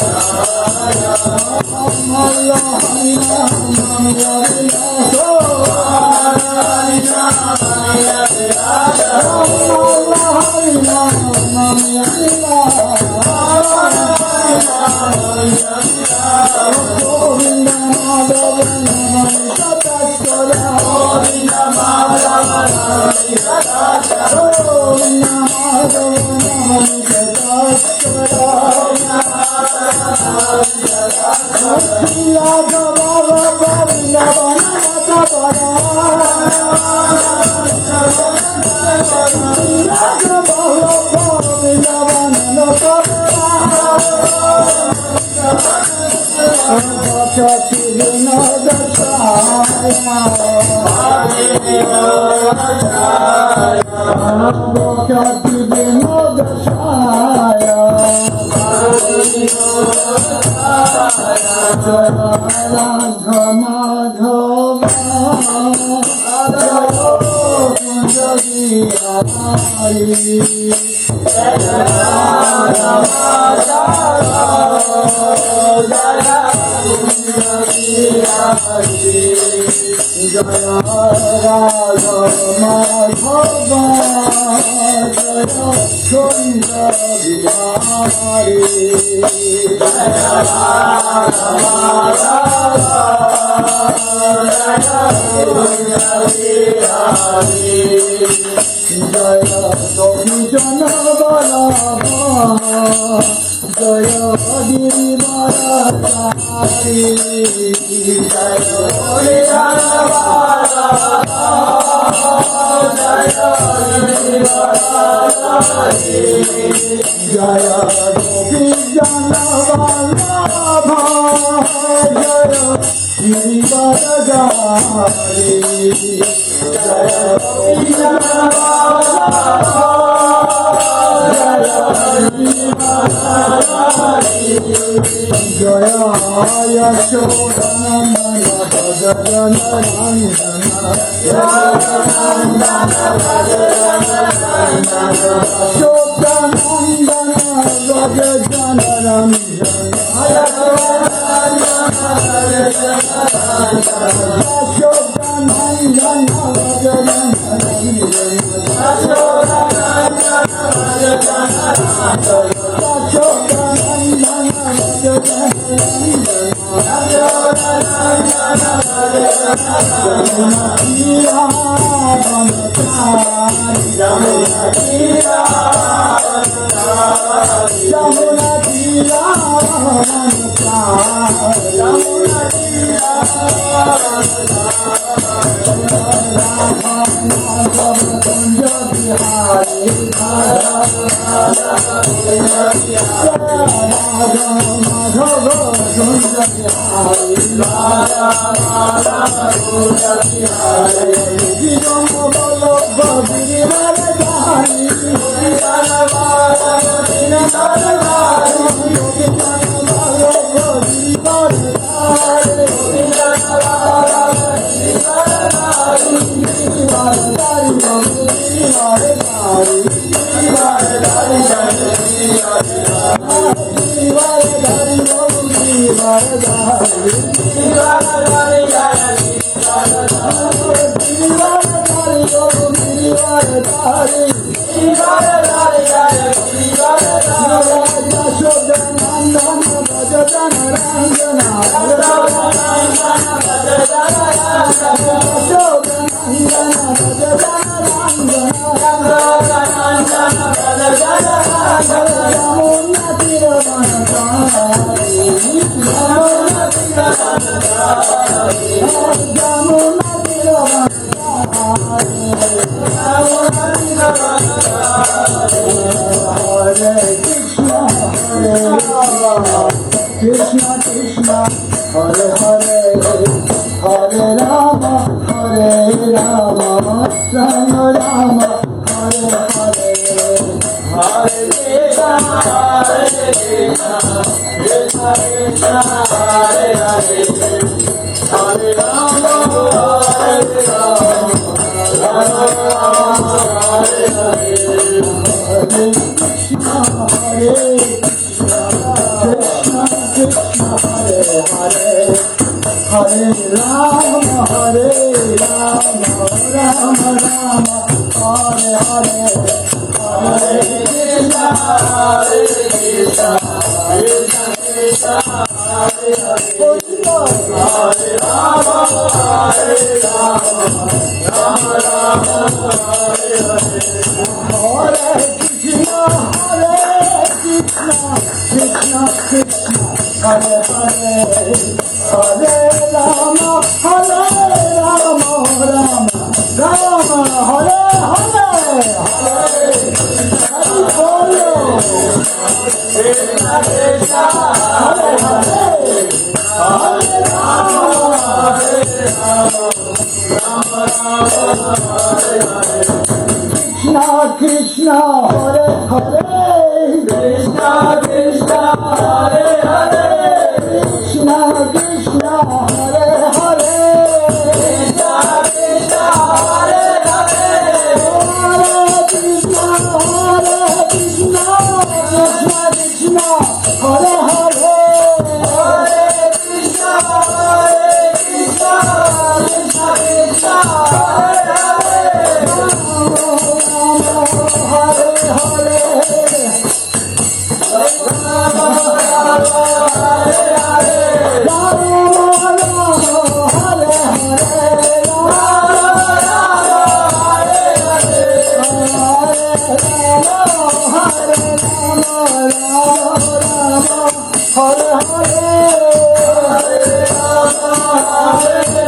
Jai Govinda Madhava Namalita Taskara Govinda Madhava Namalita Taskara Govinda Madhava Namalita Taskara Shriya Gavava Govinda Vanamata Para Shriya Gavava Govinda Vanamata Chati Vinod Chaya Chati Vinod Chaya Radha Madhava Kunja Vihari Radha Jaya Radha Madhava Jaya Kunja Vihari Jaya Radha Madhava Jaya Kunja Vihari Jaya Gopi Jana Vallabha Jaya Girivaradhari Jaya Gopi Jana Vallabha Jaya Girivaradhari Jaya Gopi Jana Vallabha Jaya Girivaradhari Jaya Gopi Jana Vallabha Jaya Yashodanandana Bhajanandana Yashodanandana Krishna Krishna Hare Hare Hare Rama Hare Rama Rama Rama Hare Hare Hare Krishna Hare Krishna Krishna Krishna Hare Hare Hare Rama Hare Rama Rama Rama Hare Hare Hare Krishna Hare Krishna Krishna Hare Hare Hare Rama Hare Rama Rama Rama Hare Hare Hare Krishna Krishna Krishna Krishna Hare Hare Krishna Krishna Hare Hare Krishna Krishna Hare Hare Krishna Krishna Hare Hare Hare Krishna Krishna Krishna Hare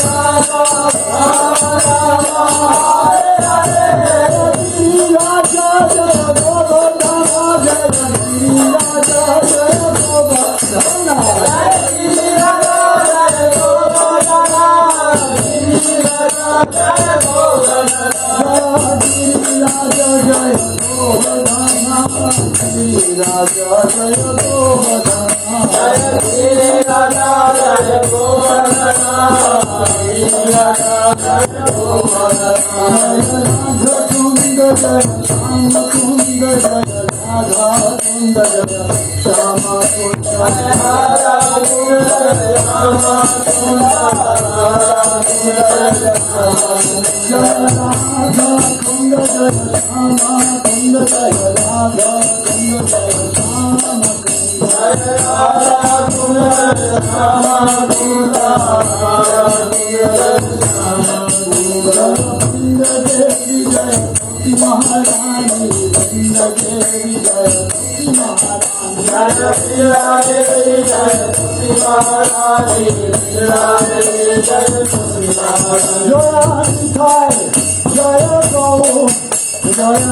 Hare Hare Krishna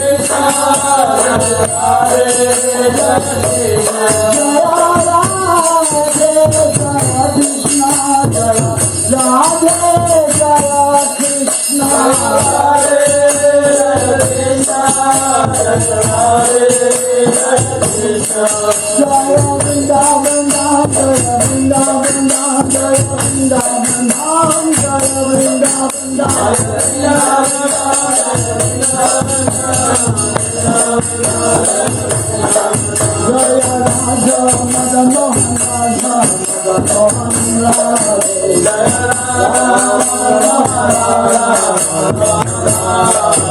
Krishna Krishna Hare Hare Radhe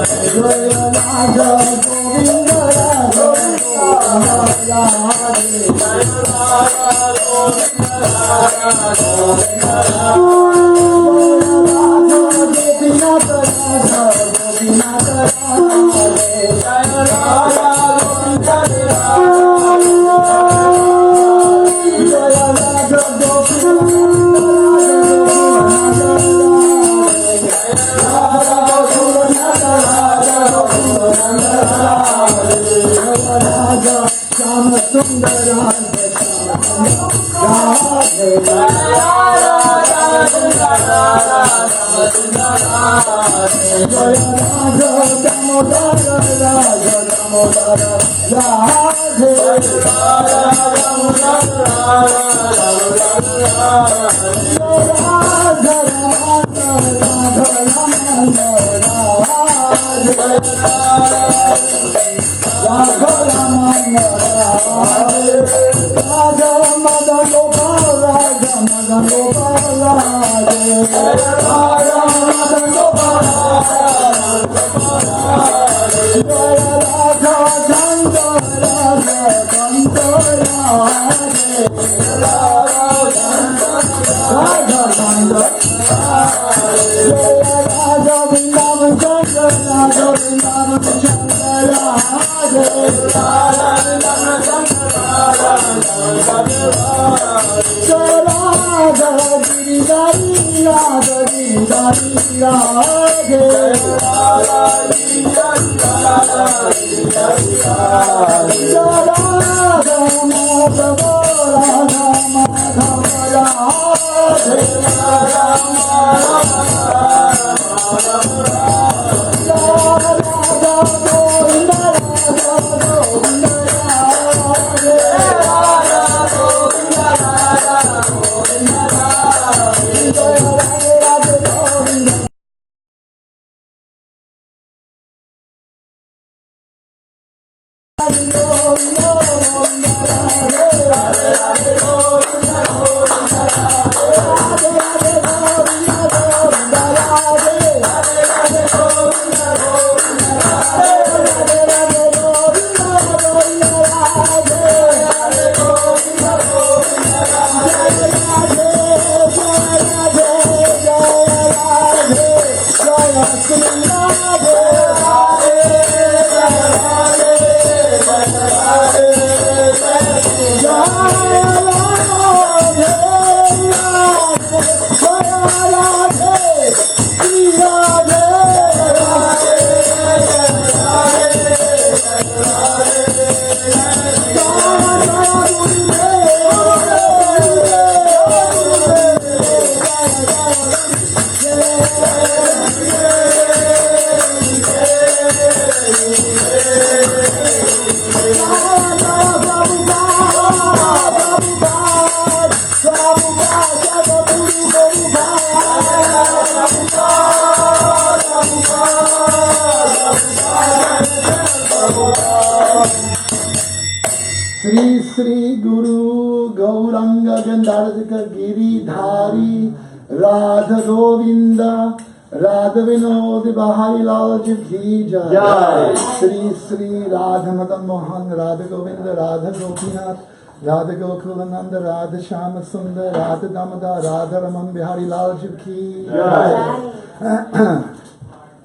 Sri Sri Guru Gauranga Gandharika Giridhari Radha Govinda Radha Vinod Bahari Lal Ki Jai. Sri Sri Radha Madan Mohan Radha Govinda Radha Gopinath Radha Gokulananda Radha Shama Sundar Radha Damada Radha Raman Bihari Lal Ki Jai.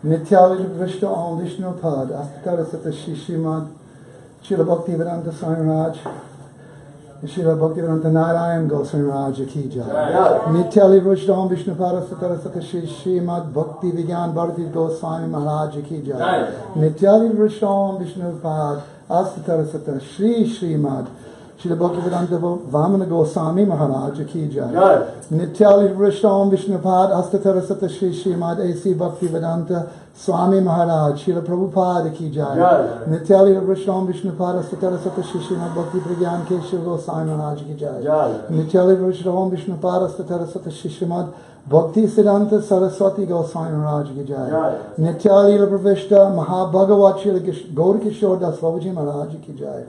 Nityalaya Vishnu Om Vishnu Pad Astakara Sata Shishimad Srila Bhaktivedanta Swami Maharaj, Srila Bhaktivedanta Narayan Goswami Maharaj Ki Jai. Nityali Vrishtam Vishnu Parasatara Sata Srimad Bhakti Vigyan Bharati Goswami Maharaj Ki Jai. Nityali Vrishtam Vishnu Pad Asatara Sata Shri Srimad Srila Bhaktivedanta Vamana Goswami Maharaj Ki Jai. Nityali Vrishtam Vishnu Pad Asatara Sata Shri Srimad A.C. Bhaktivedanta Swami Maharaj, Srila Prabhupada Ki Jai. Nityali Vrishtam Vishnu Pada Satara Sata Shishimad Bhakti Pragyan Keshav Goswami Maharaj Ki Jai. Nityali Vrishtam Vishnu Pada Satara Sata Shishimad Bhakti Siddhanta Saraswati Goswami Maharaj Ki Jai. Nityali Pravishta Mahabhagavat Srila Gaur Kishore Das Babaji Maharaj Ki Jai.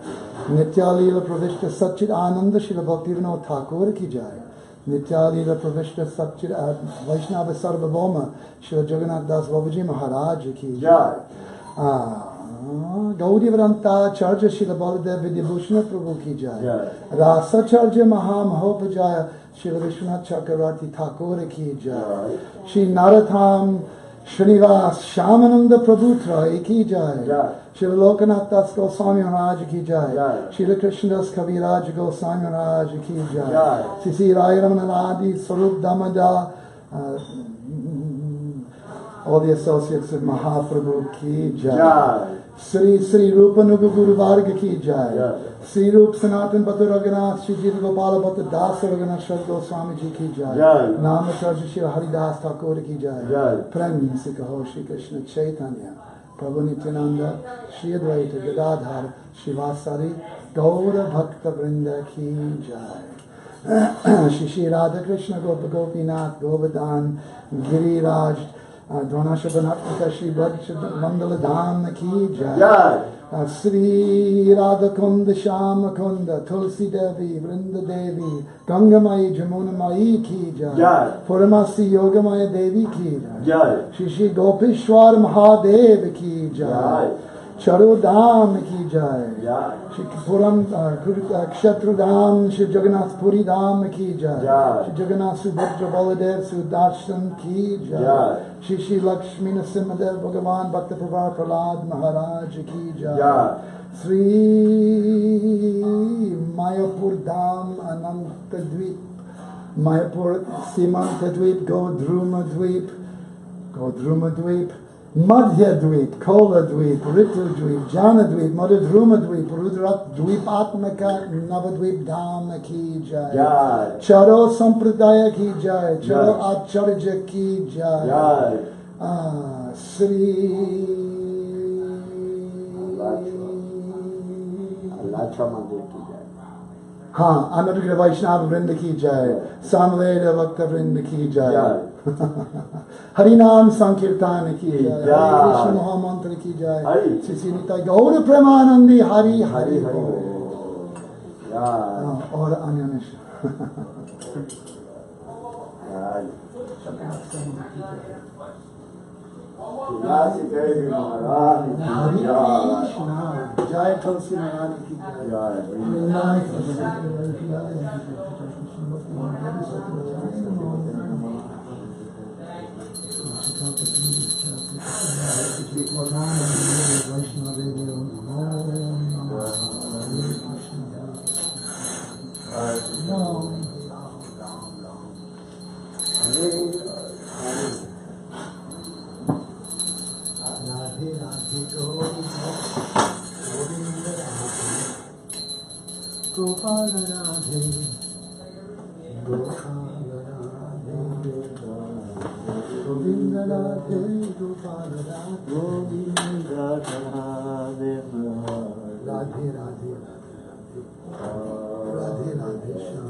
Nityali Pravishta Satchit Ananda Srila Bhakti Vinod Thakur Ki Jai. Nityalila Pravishta Satchit Vaishnava Sarvabhauma Shri Jagannath Das Babaji Maharaj Ki Jai. Gaudiya Vranta Charja Srila Baladev Vidyabhushana Prabhu Ki Jai. Rasa Charja Maha Mahopajaya Srila Vishwanath Chakravarti Thakur Ki Jai. Shri Naratham Srinivas Shamananda Prabhutra Ki Jai. Srila Lokanath Das Goswami Maharaj Ki Jai. Srila Krishnadas Kaviraj Goswami Maharaj Ki Jai. Sri Rai Ramanadi Swarup Damada, all the associates of Mahaprabhu Ki Jai. Sri Sri Rupa Nuga Guru Varga ki jai. Sri Rup Sanatan Bhattu Raghunath Shri Jita Gopala Bhattu Das Raghunath Shri Goswami ji ki jai. Nama Charja Shri Haridas Thakur ki jai. Prem Se Kaho Shri Krishna Chaitanya Prabhu Nityananda Shri Advaita Gadadhar Shivasari Gaura Bhakta Vrinda ki jai. Shri Shri Radha Krishna Gopa Gopinath Govardhan Giriraj Dronashabhanatmaka Shri Braj Mandala Dham ki jai. Sri Radha Kunda Shama Kunda Tulsi Devi Vrinda Devi Gangamai Jamuna Mai ki jai. Puramasi Yogamaya Devi ki jai. Shri Shri Gopishwar Mahadev ki jai. Charu Dham ki jai. Shri Puram Kshetru Dham Shri Jagannath Puri Dham ki jai. Shri Jagannath Subhadra Baladev Sudarshan ki jai. Shri Shri Lakshmi Narasimhadev Bhagavan Bhakta Prabha Prahlad Maharaj ki jai. Sri Mayapur Dham Ananta Dvip Mayapur Simanta Dvip Godruma Dvip Madhya Dvip, Kola Dvip, Ritu Dvip, Jana Dvip, Madhudruma Dvip, Rudrak Dvip Atmaka, Navadvip Dham ki jai. Charo Sampradaya ki jai. Charo Acharya ki jai. Sri Anugraha Vaishnava Vrinda ki jai. Samveda Bhakta Vrinda ki jai. Harinam Sankirtan ki jai. Hare Krishna Mahamantra ki jai. Sri Nitai Gaura Premanandi Hari Hari Or Anyanesh. Jai Tulsi Syamarani ki jai. Gopala Radhe, Govinda Radhe, Gopala Radhe, Govinda Radhe, Radhe Radhe, Radhe Radhe Shyam.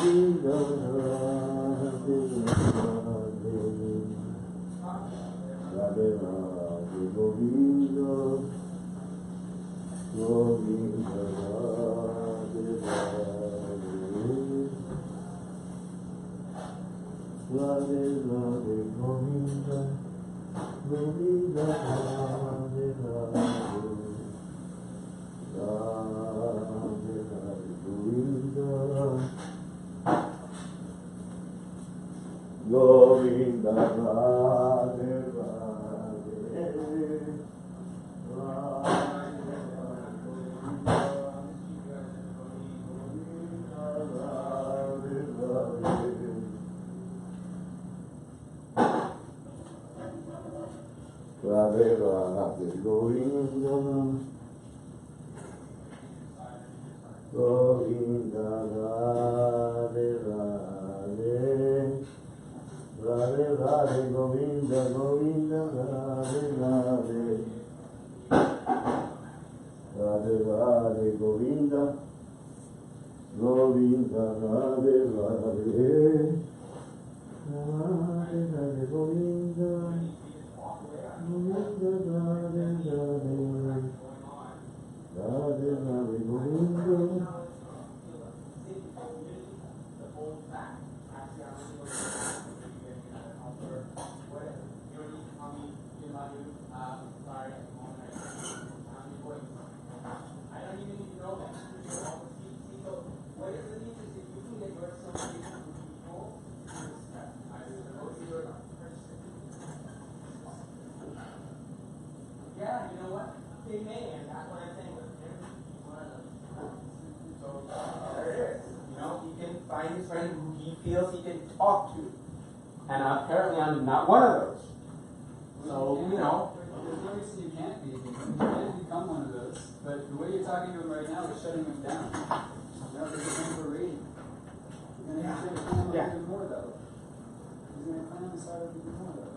Govinda Radhe Radhe Radhe Radhe Govinda Govinda Radhe Radhe Radhe Radhe Govinda Govinda Radhe Radhe Radhe Radhe Govinda Govinda Radhe Radhe Radhe Radhe Govinda Govinda Radhe Radhe Radhe Radhe Govinda. And apparently I'm not one of those. So, you know. There's no reason you can't be. You can't become one of those. But the way you're talking to him right now is shutting him down. Now there's a thing for rating. You're going to climb even more though. He's going to climb inside of even more though.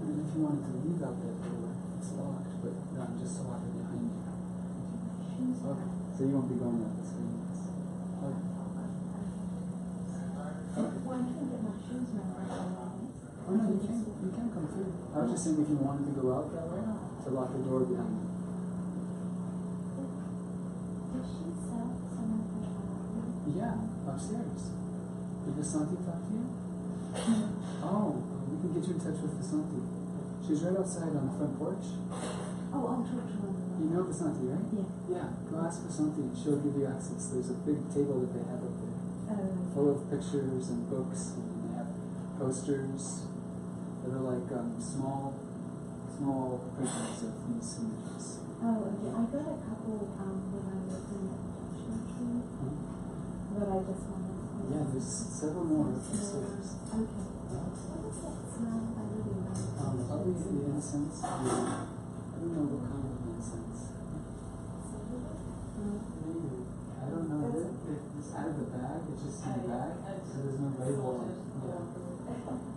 If you wanted to leave out that door, it's locked, but no, just to lock it behind you. Okay, so you won't be going out this way. Okay. Well, I can't get my shoes now. Oh no, you can come through. I was just saying if you wanted to go out that way, to lock the door behind you. Did she sell some of the Yeah, upstairs. Did Vasanti talk to you? Oh, we can get you in touch with Vasanti. She's right outside on the front porch. Oh, I'll talk to her. You know Vasanti, right? Yeah. Yeah, go ask Vasanti and she'll give you access. There's a big table that they have up there, full of pictures and books, and they have posters that are like small printings of these images. Oh, okay. I got a couple when I was in the church, but I just wanted to. Yeah, there's several more upstairs. Okay. What does that smell? I really like. Probably the incense. Yeah. I don't know what kind of incense. Maybe. I don't know. It's out of the bag. It's just in the bag. So there's no label. Yeah.